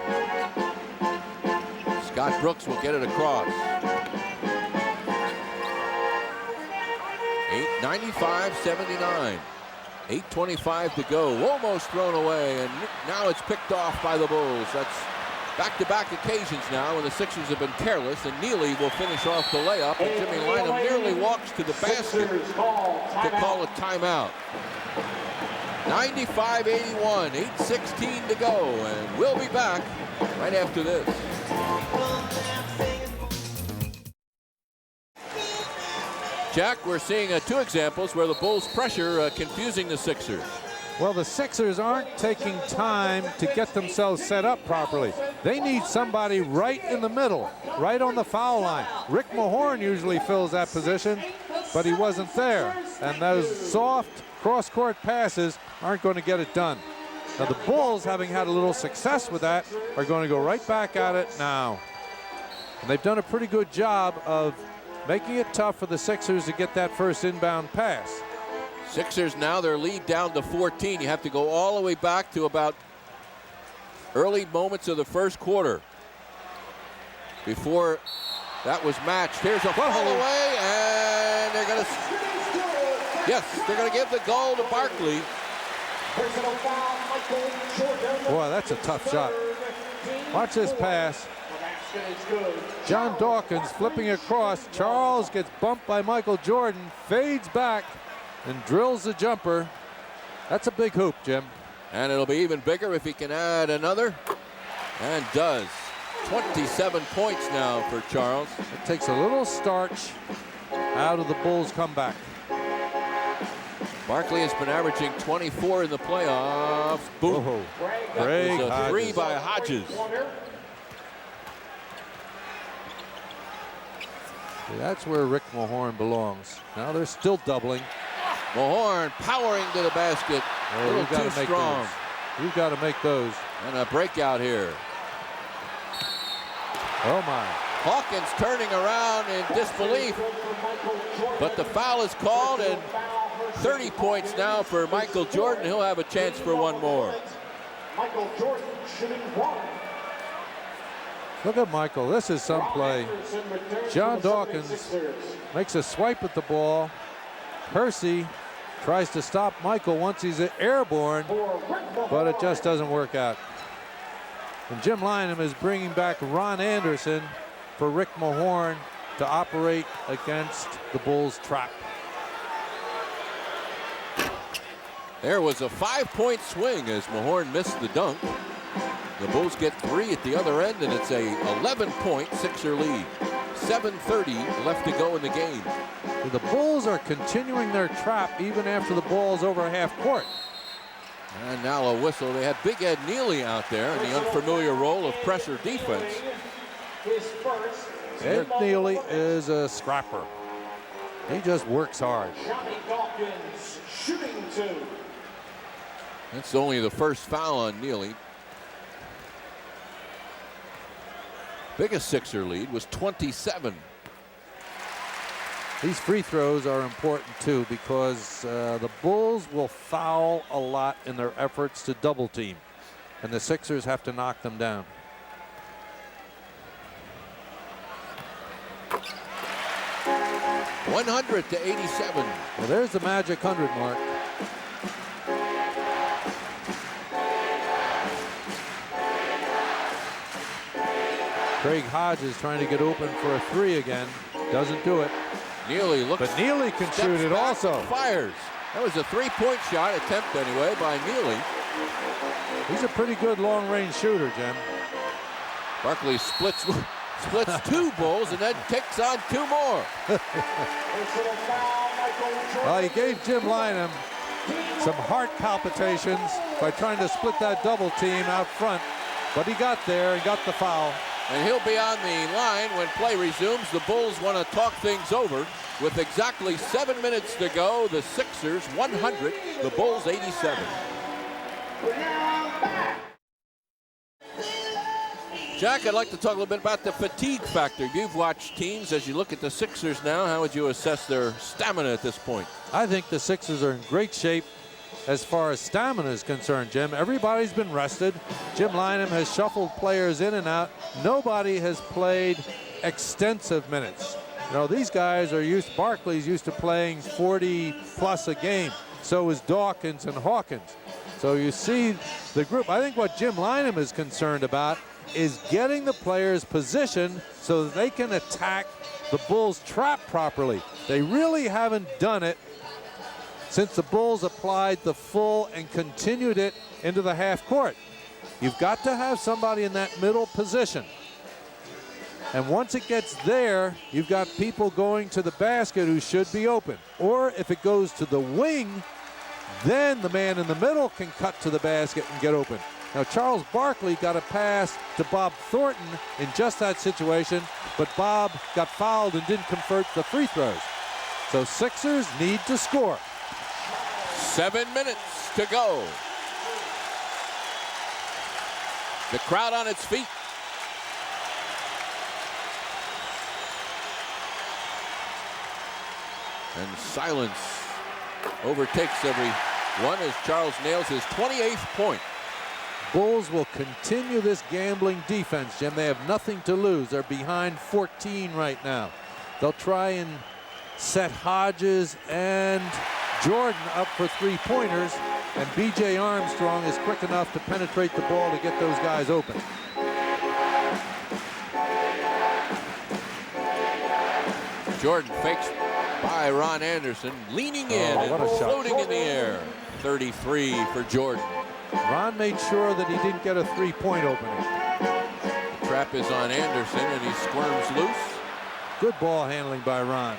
Scott Brooks will get it across. 8:95-79. 8:25 to go. Almost thrown away, and now it's picked off by the Bulls. That's back-to-back occasions now when the Sixers have been careless, and Neely will finish off the layup, and Jimmy Lynam nearly walks to the basket to call a timeout. 95-81, 8:16 to go, and we'll be back right after this. Jack, we're seeing 2 examples where the Bulls pressure confusing the Sixers. Well, the Sixers aren't taking time to get themselves set up properly. They need somebody right in the middle, right on the foul line. Rick Mahorn usually fills that position, but he wasn't there. And those soft cross-court passes aren't going to get it done. Now, the Bulls, having had a little success with that, are going to go right back at it now. And they've done a pretty good job of making it tough for the Sixers to get that first inbound pass. Sixers now their lead down to 14. You have to go all the way back to about early moments of the first quarter before that was matched. Here's a fall away, and they're going to, yes, they're going to give the goal to Barkley. Boy, that's a tough shot. Watch this pass. John Dawkins flipping across. Charles gets bumped by Michael Jordan, fades back, and drills the jumper. That's a big hoop, Jim. And it'll be even bigger if he can add another, and does. 27 points now for Charles. It takes a little starch out of the Bulls' comeback. Barkley has been averaging 24 in the playoffs. Boom. Whoa. That was a 3 by Hodges. That's where Rick Mahorn belongs. Now they're still doubling. Mahorn powering to the basket. A little too strong. You've got to make those. And a breakout here. Oh my. Hawkins turning around in disbelief. But the foul is called, and 30 points now for Michael Jordan. He'll have a chance for one more. Michael Jordan shooting 1. Look at Michael. This is some play. John Dawkins makes a swipe at the ball. Hersey tries to stop Michael once he's airborne, but it just doesn't work out. And Jim Lynam is bringing back Ron Anderson for Rick Mahorn to operate against the Bulls' trap. There was a 5-point swing as Mahorn missed the dunk. The Bulls get 3 at the other end, and it's a 11-point Sixer lead. 7:30 left to go in the game. The Bulls are continuing their trap even after the ball's over half court. And now a whistle. They had Big Ed Neely out there in the unfamiliar role of pressure defense. Ed Neely is a scrapper. He just works hard. That's only the first foul on Neely. Biggest Sixer lead was 27. These free throws are important too because the Bulls will foul a lot in their efforts to double team, and the Sixers have to knock them down. $100 to 87. Well, there's the magic 100 mark. Craig Hodges trying to get open for a 3 again. Doesn't do it. Neely looks. But Neely can shoot it also. Fires. That was a 3-point shot attempt anyway by Neely. He's a pretty good long-range shooter, Jim. Barkley splits 2 Bulls and then takes on 2 more. Well, he gave Jim Lynam some heart palpitations by trying to split that double team out front. But he got there and got the foul. And he'll be on the line when play resumes. The Bulls want to talk things over. With exactly 7 minutes to go, the Sixers 100, the Bulls 87. Jack, I'd like to talk a little bit about the fatigue factor. You've watched teams. As you look at the Sixers now, how would you assess their stamina at this point? I think the Sixers are in great shape as far as stamina is concerned, Jim. Everybody's been rested. Jim Lynam has shuffled players in and out. Nobody has played extensive minutes. You know, these guys are used, Barkley's used to playing 40 plus a game. So is Dawkins and Hawkins. So you see the group. I think what Jim Lynam is concerned about is getting the players positioned so that they can attack the Bulls' trap properly. They really haven't done it since the Bulls applied the full and continued it into the half court. You've got to have somebody in that middle position. And once it gets there, you've got people going to the basket who should be open. Or if it goes to the wing, then the man in the middle can cut to the basket and get open. Now, Charles Barkley got a pass to Bob Thornton in just that situation, but Bob got fouled and didn't convert the free throws. So Sixers need to score. 7 minutes to go. The crowd on its feet. And silence overtakes everyone as Charles nails his 28th point. Bulls will continue this gambling defense, Jim. They have nothing to lose. They're behind 14 right now. They'll try and set Hodges and Jordan up for 3-pointers, and B.J. Armstrong is quick enough to penetrate the ball to get those guys open. Jordan fakes by Ron Anderson, leaning in and floating in the air. 33 for Jordan. Ron made sure that he didn't get a 3-point opening. The trap is on Anderson, and he squirms loose. Good ball handling by Ron.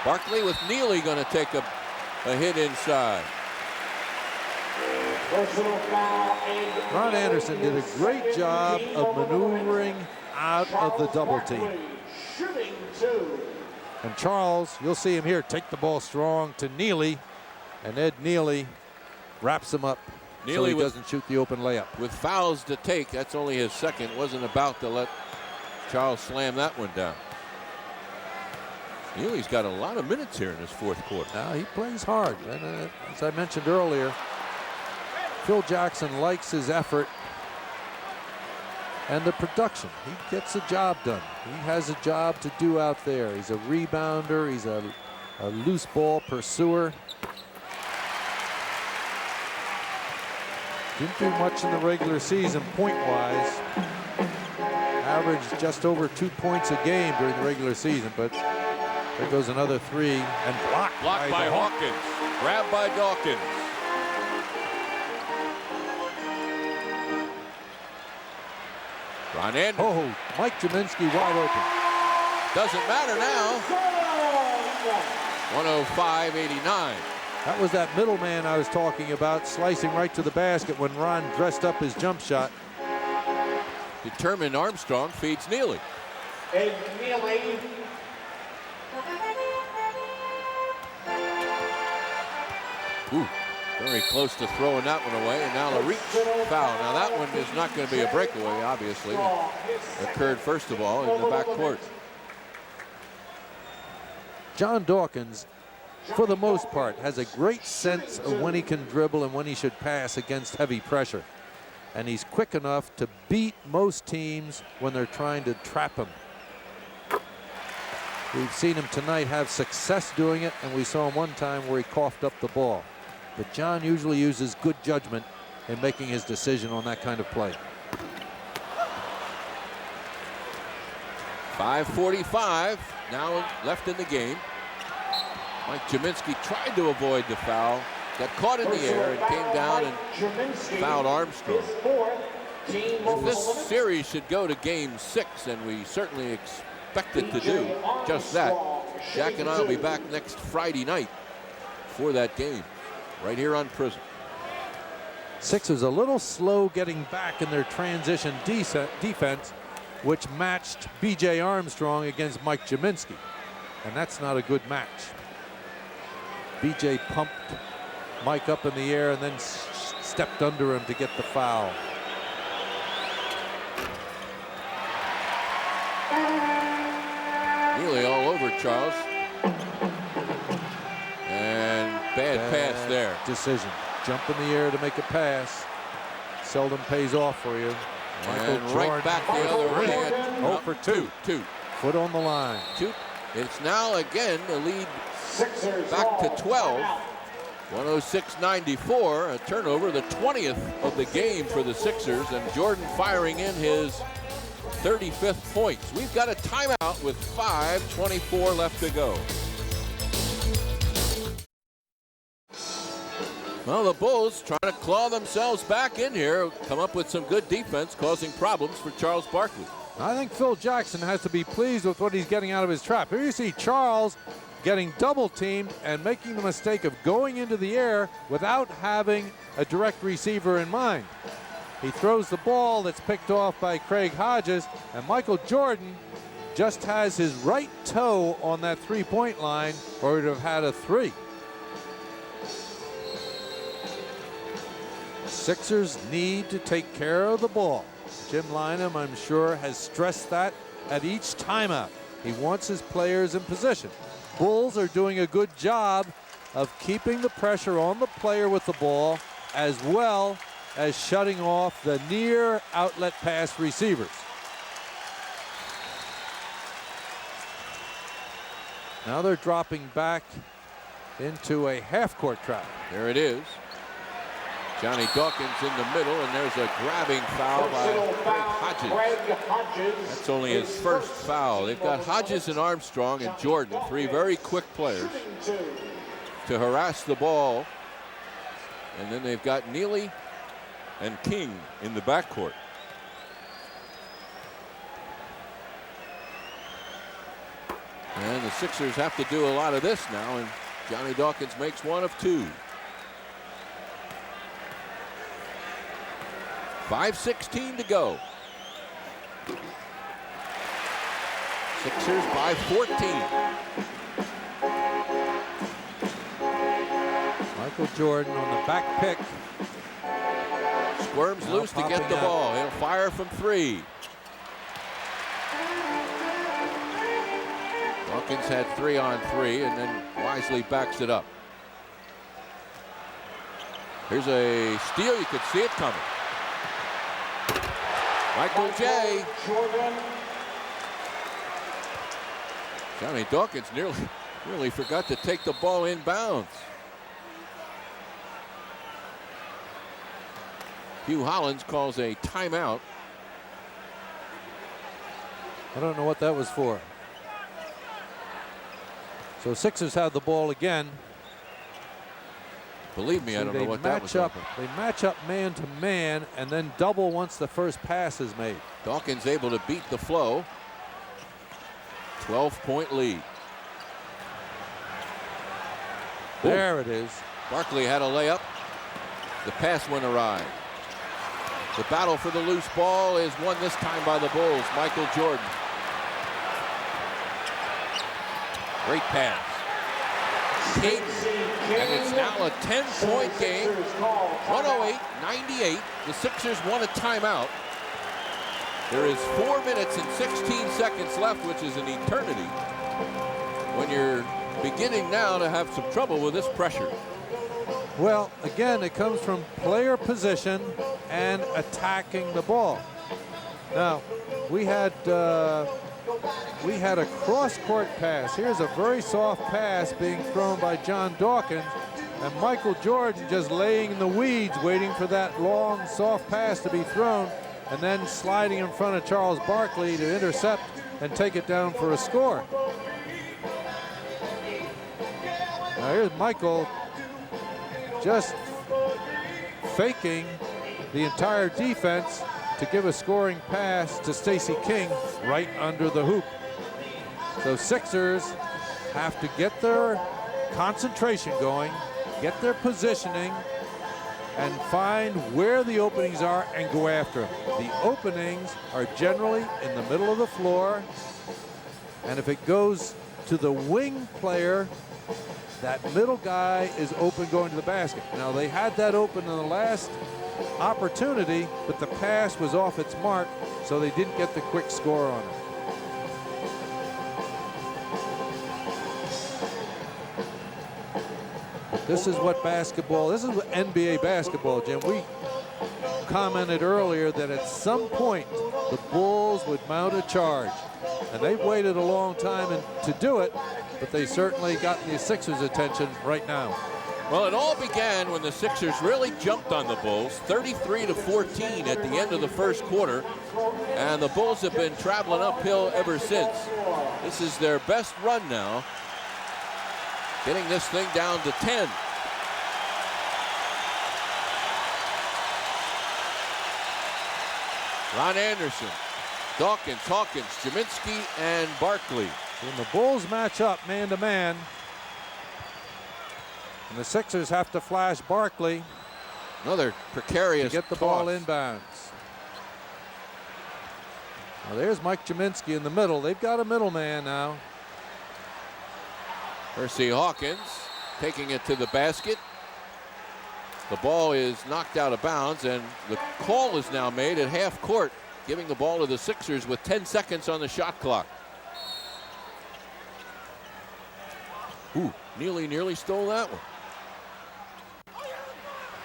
Barkley with Neely going to take a hit inside. Ron Anderson did a great job of maneuvering out of the double team. And Charles, you'll see him here, take the ball strong to Neely, and Ed Neely wraps him up so he doesn't shoot the open layup. With fouls to take, that's only his second. Wasn't about to let Charles slam that one down. Neely's got a lot of minutes here in this fourth quarter. Now he plays hard. And, as I mentioned earlier, Phil Jackson likes his effort and the production. He gets the job done. He has a job to do out there. He's a rebounder. He's a loose ball pursuer. Didn't do much in the regular season point-wise. Averaged just over 2 points a game during the regular season, but there goes another 3 and blocked by Hawkins. Grabbed by Dawkins. Ron Anderson. Oh, Mike Jaminski wide open. Doesn't matter now. 105-89. That was that middleman I was talking about, slicing right to the basket when Ron dressed up his jump shot. Determined Armstrong feeds Neely. And Neely. Ooh, very close to throwing that one away, and now the reach foul. Now that one is not going to be a breakaway, obviously. It occurred first of all in the backcourt. John Dawkins, for the most part, has a great sense of when he can dribble and when he should pass against heavy pressure. And he's quick enough to beat most teams when they're trying to trap him. We've seen him tonight have success doing it, and we saw him one time where he coughed up the ball. But John usually uses good judgment in making his decision on that kind of play. 5:45 now left in the game. Mike Jaminski tried to avoid the foul, got caught in the air and came down and fouled Armstrong. If this series should go to game 6, and we certainly expect it to do just that, Jack and I will be back next Friday night for that game, right here on Prism. Sixers a little slow getting back in their transition defense, which matched B.J. Armstrong against Mike Jaminski. And that's not a good match. B.J. pumped Mike up in the air and then stepped under him to get the foul. Neely all over Charles. And bad pass there. Decision. Jump in the air to make a pass. Seldom pays off for you. And right back the other way. 0 for 2. Foot on the line. It's now again the lead back to 12. 106-94, a turnover, the 20th of the game for the Sixers, and Jordan firing in his 35th points. We've got a timeout with 5:24 left to go. Well, the Bulls trying to claw themselves back in here, come up with some good defense, causing problems for Charles Barkley. I think Phil Jackson has to be pleased with what he's getting out of his trap. Here you see Charles getting double teamed and making the mistake of going into the air without having a direct receiver in mind. He throws the ball that's picked off by Craig Hodges, and Michael Jordan just has his right toe on that three-point line, or he'd have had a 3. Sixers need to take care of the ball. Jim Lynam, I'm sure, has stressed that at each timeout. He wants his players in position. Bulls are doing a good job of keeping the pressure on the player with the ball, as well as shutting off the near outlet pass receivers. Now they're dropping back into a half-court trap. There it is. Johnny Dawkins in the middle, and there's a grabbing foul by Craig Hodges. That's only his first foul. They've got Hodges and Armstrong and Jordan, 3 very quick players to harass the ball. And then they've got Neely and King in the backcourt. And the Sixers have to do a lot of this now, and Johnny Dawkins makes 1 of 2. 5:16 to go. Sixers by 14. Michael Jordan on the back pick. Squirms Now loose to get the ball. He'll fire from 3. Hawkins had 3 on 3 and then wisely backs it up. Here's a steal. You could see it coming. Michael J. Johnny Dawkins nearly forgot to take the ball inbounds. Hugh Hollins calls a timeout. I don't know what that was for. So Sixers have the ball again. Believe me, I don't know what that was. They match up man to man and then double once the first pass is made. Hawkins able to beat the flow. 12-point lead. There it is. Barkley had a layup. The pass went awry. The battle for the loose ball is won this time by the Bulls. Michael Jordan. Great pass. King. And it's now a 10-point game. 108-98. The Sixers won a timeout. There is 4 minutes and 16 seconds left, which is an eternity, when you're beginning now to have some trouble with this pressure. Well, again, it comes from player position and attacking the ball. Now, we had a cross-court pass. Here's a very soft pass being thrown by John Dawkins, and Michael Jordan just laying in the weeds waiting for that long, soft pass to be thrown, and then sliding in front of Charles Barkley to intercept and take it down for a score. Now here's Michael just faking the entire defense to give a scoring pass to Stacey King right under the hoop. So Sixers have to get their concentration going, get their positioning, and find where the openings are and go after them. The openings are generally in the middle of the floor, and if it goes to the wing player, that middle guy is open going to the basket. Now, they had that open in the last opportunity, but the pass was off its mark, so they didn't get the quick score on it. This is what NBA basketball, Jim. We commented earlier that at some point the Bulls would mount a charge, and they've waited a long time to do it, but they certainly got the Sixers' attention right now. Well, it all began when the Sixers really jumped on the Bulls, 33-14 at the end of the first quarter, and the Bulls have been traveling uphill ever since. This is their best run now, getting this thing down to 10. Ron Anderson, Dawkins, Hawkins, Jaminski, and Barkley. When the Bulls match up man-to-man, and the Sixers have to flash Barkley. Another precarious to get the toss. ball inbounds. Well, there's Mike Jaminski in the middle. They've got a middleman now. Hersey Hawkins taking it to the basket. The ball is knocked out of bounds, and the call is now made at half court, giving the ball to the Sixers with 10 seconds on the shot clock. Ooh, nearly stole that one.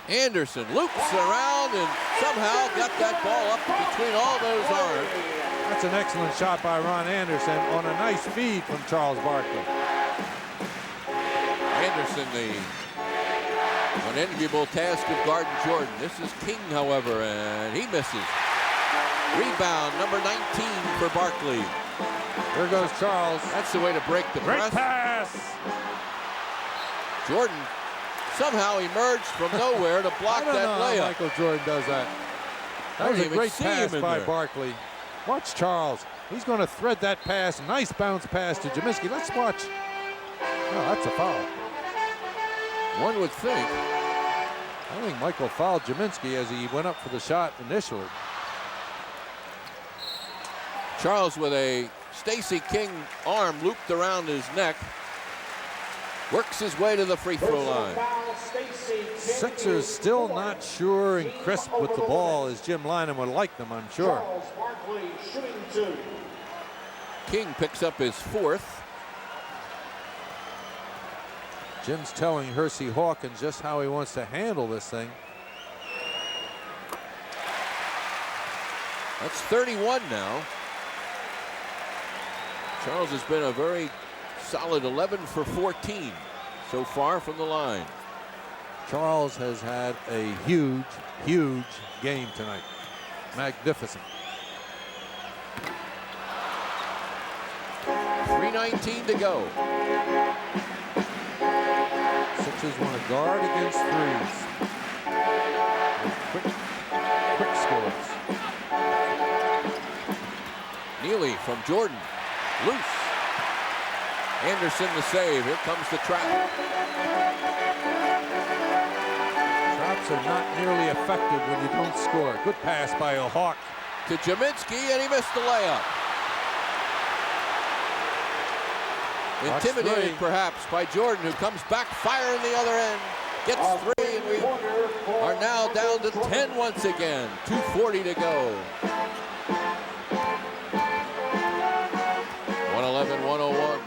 Anderson loops around and somehow got that ball up between all those arms. That's an excellent shot by Ron Anderson on a nice feed from Charles Barkley. Anderson, the unenviable task of guarding Jordan. This is King, however, and he misses. Rebound, number 19 for Barkley. There goes Charles. That's the way to break the Great press. pass. Jordan somehow emerged from nowhere to block I don't that know layup. how Michael Jordan does that. That was a great pass by Barkley. Watch Charles. He's going to thread that pass. Nice bounce pass to Jaminski. Let's watch. Oh, that's a foul. One would think. I think Michael fouled Jaminski as he went up for the shot initially. Charles with a Stacey King arm looped around his neck. Works his way to the free throw line. Sixers still not sure and crisp with the ball as Jim Lynam would like them, I'm sure. King picks up his fourth. Jim's telling Hersey Hawkins just how he wants to handle this thing. That's 31 now. Charles has been a very solid 11 for 14 so far from the line. Charles has had a huge game tonight. Magnificent. 3:19 to go. Sixers want to guard against threes. Quick scores. Neely from Jordan. Loose. Anderson the save. Here comes the trap. Traps are not nearly effective when you don't score. Good pass by a Hawk. To Jaminski, and he missed the layup. Intimidated perhaps by Jordan, who comes back firing the other end. Gets three, and we are now down to 10 once again. 2:40 to go. 111-101.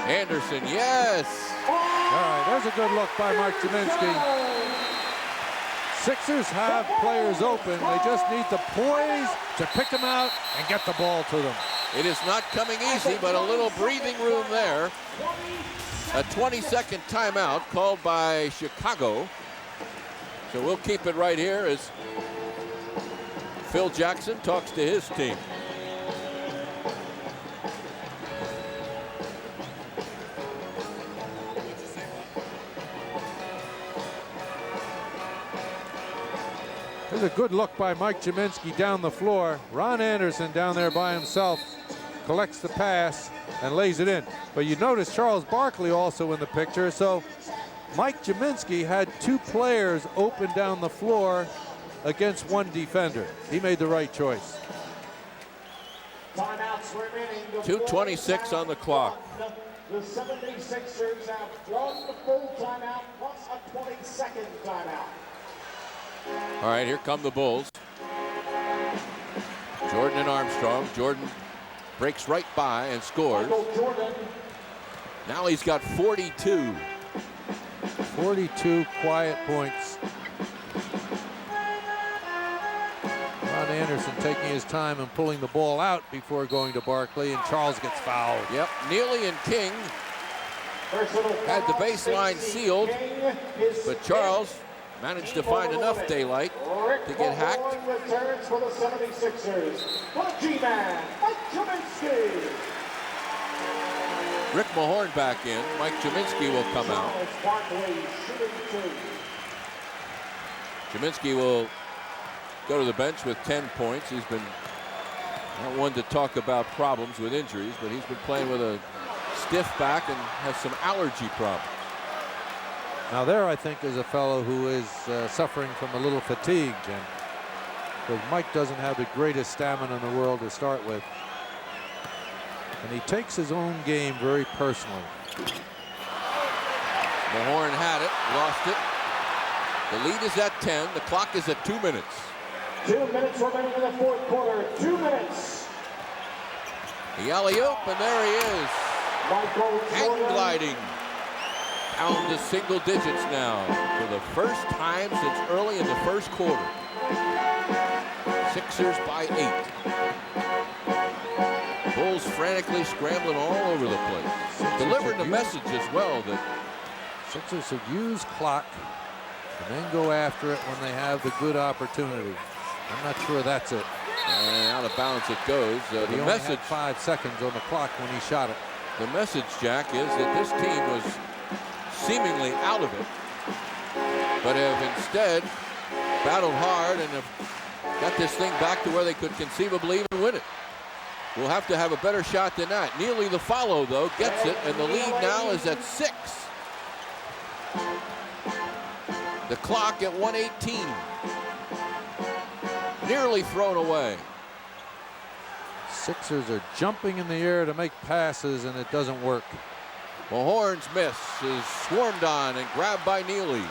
Anderson, yes. All right, there's a good look by Mike Jaminski. Sixers have players open. They just need the poise to pick them out and get the ball to them. It is not coming easy, but a little breathing room there. A 20-second timeout called by Chicago. So we'll keep it right here as Phil Jackson talks to his team. There's a good look by Mike Jaminski down the floor. Ron Anderson down there by himself collects the pass and lays it in. But you notice Charles Barkley also in the picture. So Mike Jaminski had two players open down the floor against one defender. He made the right choice. 2:26 on the clock. The 76ers have one full timeout plus a 20-second timeout. All right, here come the Bulls. Jordan and Armstrong. Jordan breaks right by and scores. Now he's got 42. 42 quiet points. Ron Anderson taking his time and pulling the ball out before going to Barkley, and Charles gets fouled. Yep, Neely and King had the baseline sealed, but Charles managed to find enough daylight to get hacked. Returns for the 76ers. The G-Man, Mike Jaminski. Rick Mahorn back in. Mike Jaminski will come out. Jaminski will go to the bench with 10 points. He's been not one to talk about problems with injuries, but he's been playing with a stiff back and has some allergy problems. Now there, I think, is a fellow who is suffering from a little fatigue, Jim. Because Mike doesn't have the greatest stamina in the world to start with. And he takes his own game very personally. Mahorn had it, lost it. The lead is at 10. The clock is at 2 minutes. 2 minutes remaining in the fourth quarter. 2 minutes. The alley-oop, and there he is. Hang gliding. Down to single digits now for the first time since early in the first quarter. Sixers by 8. Bulls frantically scrambling all over the place. Delivering the message as well that Sixers should use clock and then go after it when they have the good opportunity. I'm not sure that's it. And out of bounds it goes. The message, had 5 seconds on the clock when he shot it. The message, Jack, is that this team was seemingly out of it, but have instead battled hard and have got this thing back to where they could conceivably even win it. We'll have to have a better shot than that. Neely the follow, though, gets it, and the lead now is at 6. The clock at 1:18. Nearly thrown away. Sixers are jumping in the air to make passes, and it doesn't work. Mahorn's miss is swarmed on and grabbed by Neely.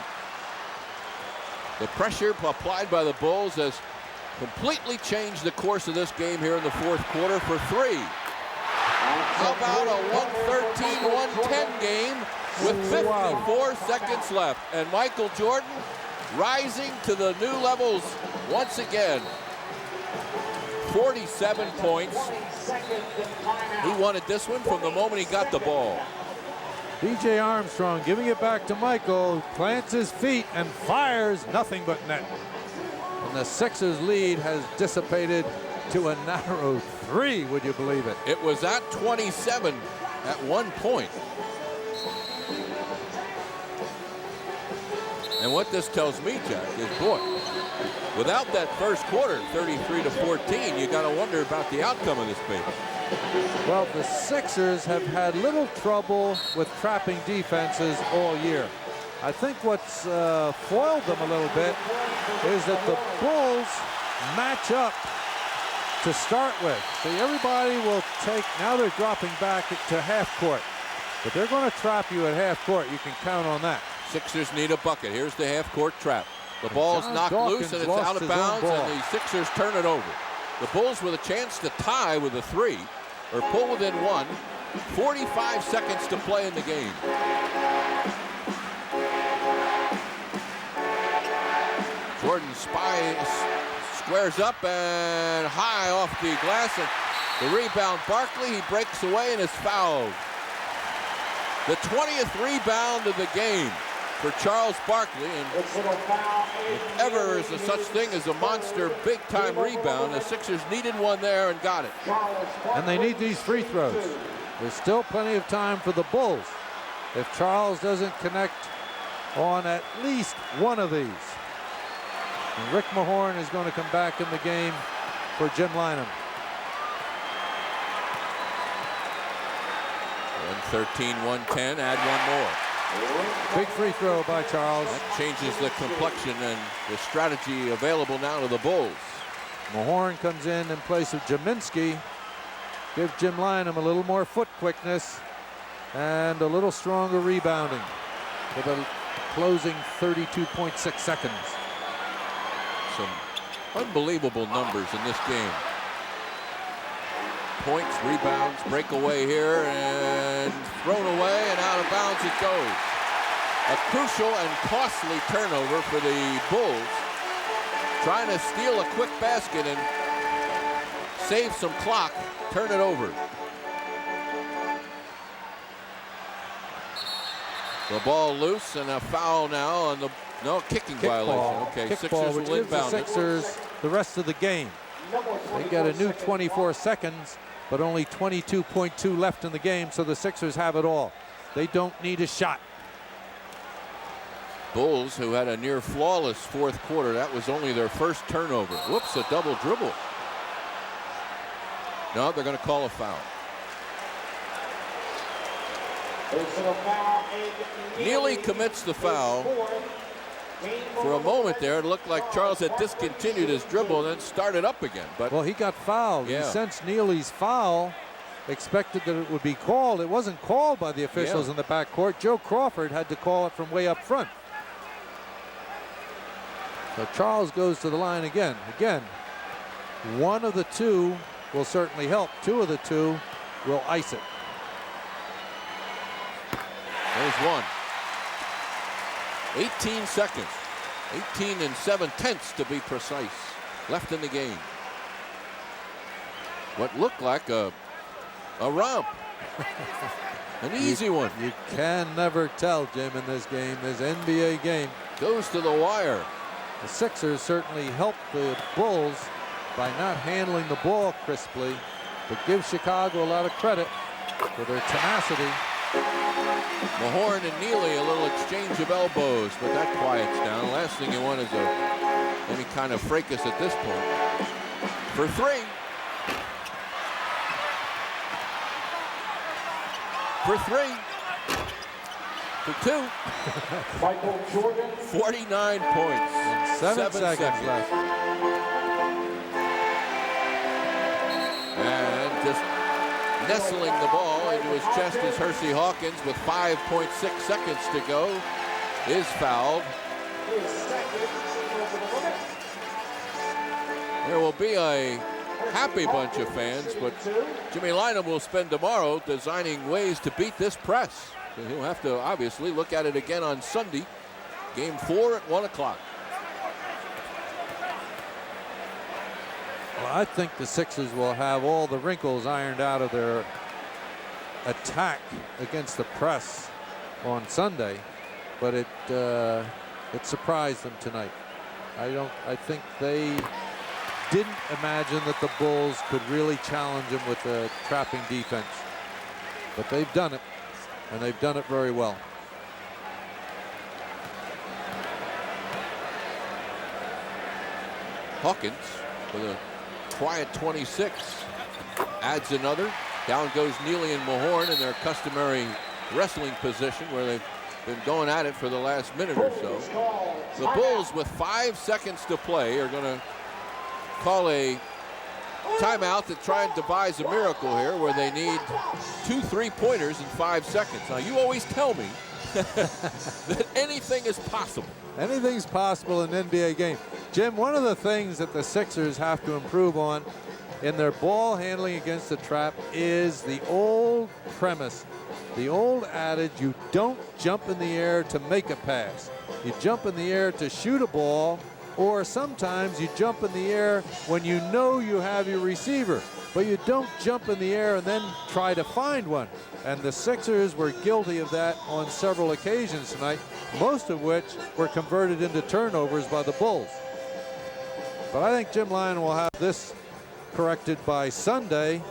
The pressure applied by the Bulls has completely changed the course of this game here in the fourth quarter for 3. How about a 113-110 game with 54 seconds left? And Michael Jordan rising to the new levels once again. 47 points. He wanted this one from the moment he got the ball. B.J. Armstrong giving it back to Michael, plants his feet and fires, nothing but net. And the Sixers lead has dissipated to a narrow 3, would you believe it? It was at 27 at one point. And what this tells me, Jack, is, boy, without that first quarter, 33-14, you got to wonder about the outcome of this baby. Well, the Sixers have had little trouble with trapping defenses all year. I think what's foiled them a little bit is that the Bulls match up to start with. See, everybody will take, now they're dropping back to half court, but they're going to trap you at half court. You can count on that. Sixers need a bucket. Here's the half court trap. The ball's knocked loose and it's out of bounds, and the Sixers turn it over. The Bulls with a chance to tie with a 3 or pull within 1. 45 seconds to play in the game. Jordan squares up and high off the glass. And the rebound, Barkley, he breaks away and is fouled. The 20th rebound of the game for Charles Barkley. And if ever is a such thing as a monster big-time rebound, the Sixers needed one there and got it. And they need these free throws. There's still plenty of time for the Bulls if Charles doesn't connect on at least one of these. And Rick Mahorn is going to come back in the game for Jim Lynam. 113, 110, add one more. Big free throw by Charles. That changes the complexion and the strategy available now to the Bulls. Mahorn comes in place of Jaminski. Give Jim Lynam a little more foot quickness and a little stronger rebounding for the closing 32.6 seconds. Some unbelievable numbers in this game. Points, rebounds, breakaway here, and thrown away, and out of bounds it goes. A crucial and costly turnover for the Bulls, trying to steal a quick basket and save some clock, turn it over. The ball loose and a foul now on the kicking violation. Ball. Okay, Kick Sixers ball, which will gives the inbound it. Sixers the rest of the game. They get a new 24 seconds, but only 22.2 left in the game, so the Sixers have it all. They don't need a shot. Bulls, who had a near flawless fourth quarter, that was only their first turnover. Whoops, a double dribble. No, they're going to call a foul. Neely commits the foul. For a moment there, it looked like Charles had discontinued his dribble and then started up again. But well, he got fouled. Yeah. He sensed Neely's foul, expected that it would be called. It wasn't called by the officials in the backcourt. Joe Crawford had to call it from way up front. So Charles goes to the line again. Again, one of the two will certainly help. Two of the two will ice it. There's one. 18 seconds. 18 7/10 to be precise. Left in the game. What looked like a romp. An easy one. You can never tell, Jim, in this game, this NBA game. Goes to the wire. The Sixers certainly helped the Bulls by not handling the ball crisply, but give Chicago a lot of credit for their tenacity. Mahorn and Neely, a little exchange of elbows, but that quiets down. Last thing you want is any kind of fracas at this point. For three. For three. For two. Michael Jordan. 49 points. And 7 seconds left. And just nestling the ball into his chest is Hersey Hawkins with 5.6 seconds to go. Is fouled. There will be a happy bunch of fans, but Jimmy Lynam will spend tomorrow designing ways to beat this press. So he'll have to obviously look at it again on Sunday. Game 4 at 1 o'clock. Well, I think the Sixers will have all the wrinkles ironed out of their attack against the press on Sunday, but it surprised them tonight. I think they didn't imagine that the Bulls could really challenge them with a trapping defense, but they've done it, and they've done it very well. Hawkins with a quiet 26. Adds another. Down goes Neely and Mahorn in their customary wrestling position where they've been going at it for the last minute or so. The Bulls, with 5 seconds to play, are going to call a timeout to try and devise a miracle here where they need 2 3-pointers in 5 seconds. Now, you always tell me that anything is possible. Anything's possible in an NBA game. Jim, one of the things that the Sixers have to improve on in their ball handling against the trap is the old premise, the old adage, you don't jump in the air to make a pass. You jump in the air to shoot a ball, or sometimes you jump in the air when you know you have your receiver, but you don't jump in the air and then try to find one. And the Sixers were guilty of that on several occasions tonight, most of which were converted into turnovers by the Bulls. But I think Jim Lyon will have this corrected by Sunday,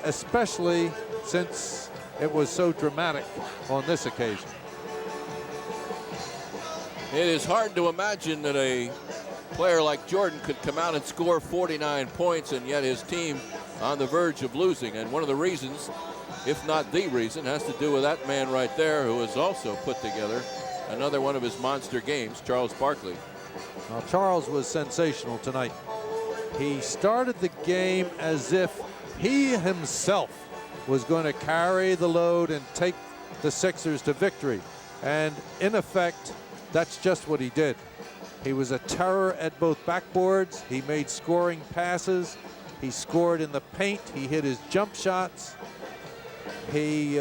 especially since it was so dramatic on this occasion. It is hard to imagine that a player like Jordan could come out and score 49 points and yet his team on the verge of losing. And one of the reasons, if not the reason, has to do with that man right there who has also put together another one of his monster games, Charles Barkley. Now, Charles was sensational tonight. He started the game as if he himself was going to carry the load and take the Sixers to victory. And in effect, that's just what he did. He was a terror at both backboards. He made scoring passes. He scored in the paint. He hit his jump shots. He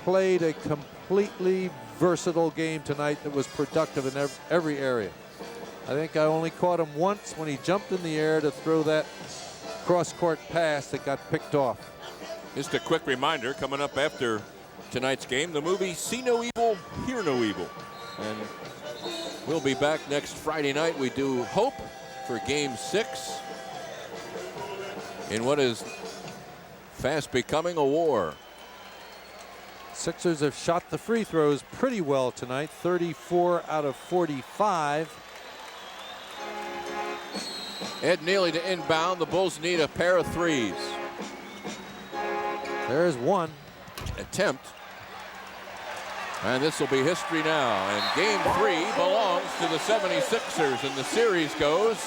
played a completely versatile game tonight that was productive in every area. I think I only caught him once when he jumped in the air to throw that cross-court pass that got picked off. Just a quick reminder, coming up after tonight's game, the movie See No Evil, Hear No Evil. And we'll be back next Friday night. We do hope for Game 6 in what is fast becoming a war. Sixers have shot the free throws pretty well tonight, 34 out of 45. Ed Neely to inbound. The Bulls need a pair of threes. There's one. Attempt. And this will be history now. And Game 3 belongs to the 76ers. And the series goes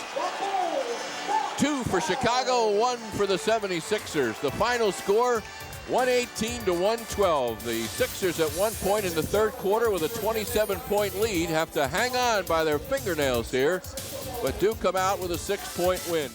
2 for Chicago, 1 for the 76ers. The final score, 118 to 112. The Sixers at one point in the third quarter with a 27-point lead have to hang on by their fingernails here, but do come out with a 6-point win.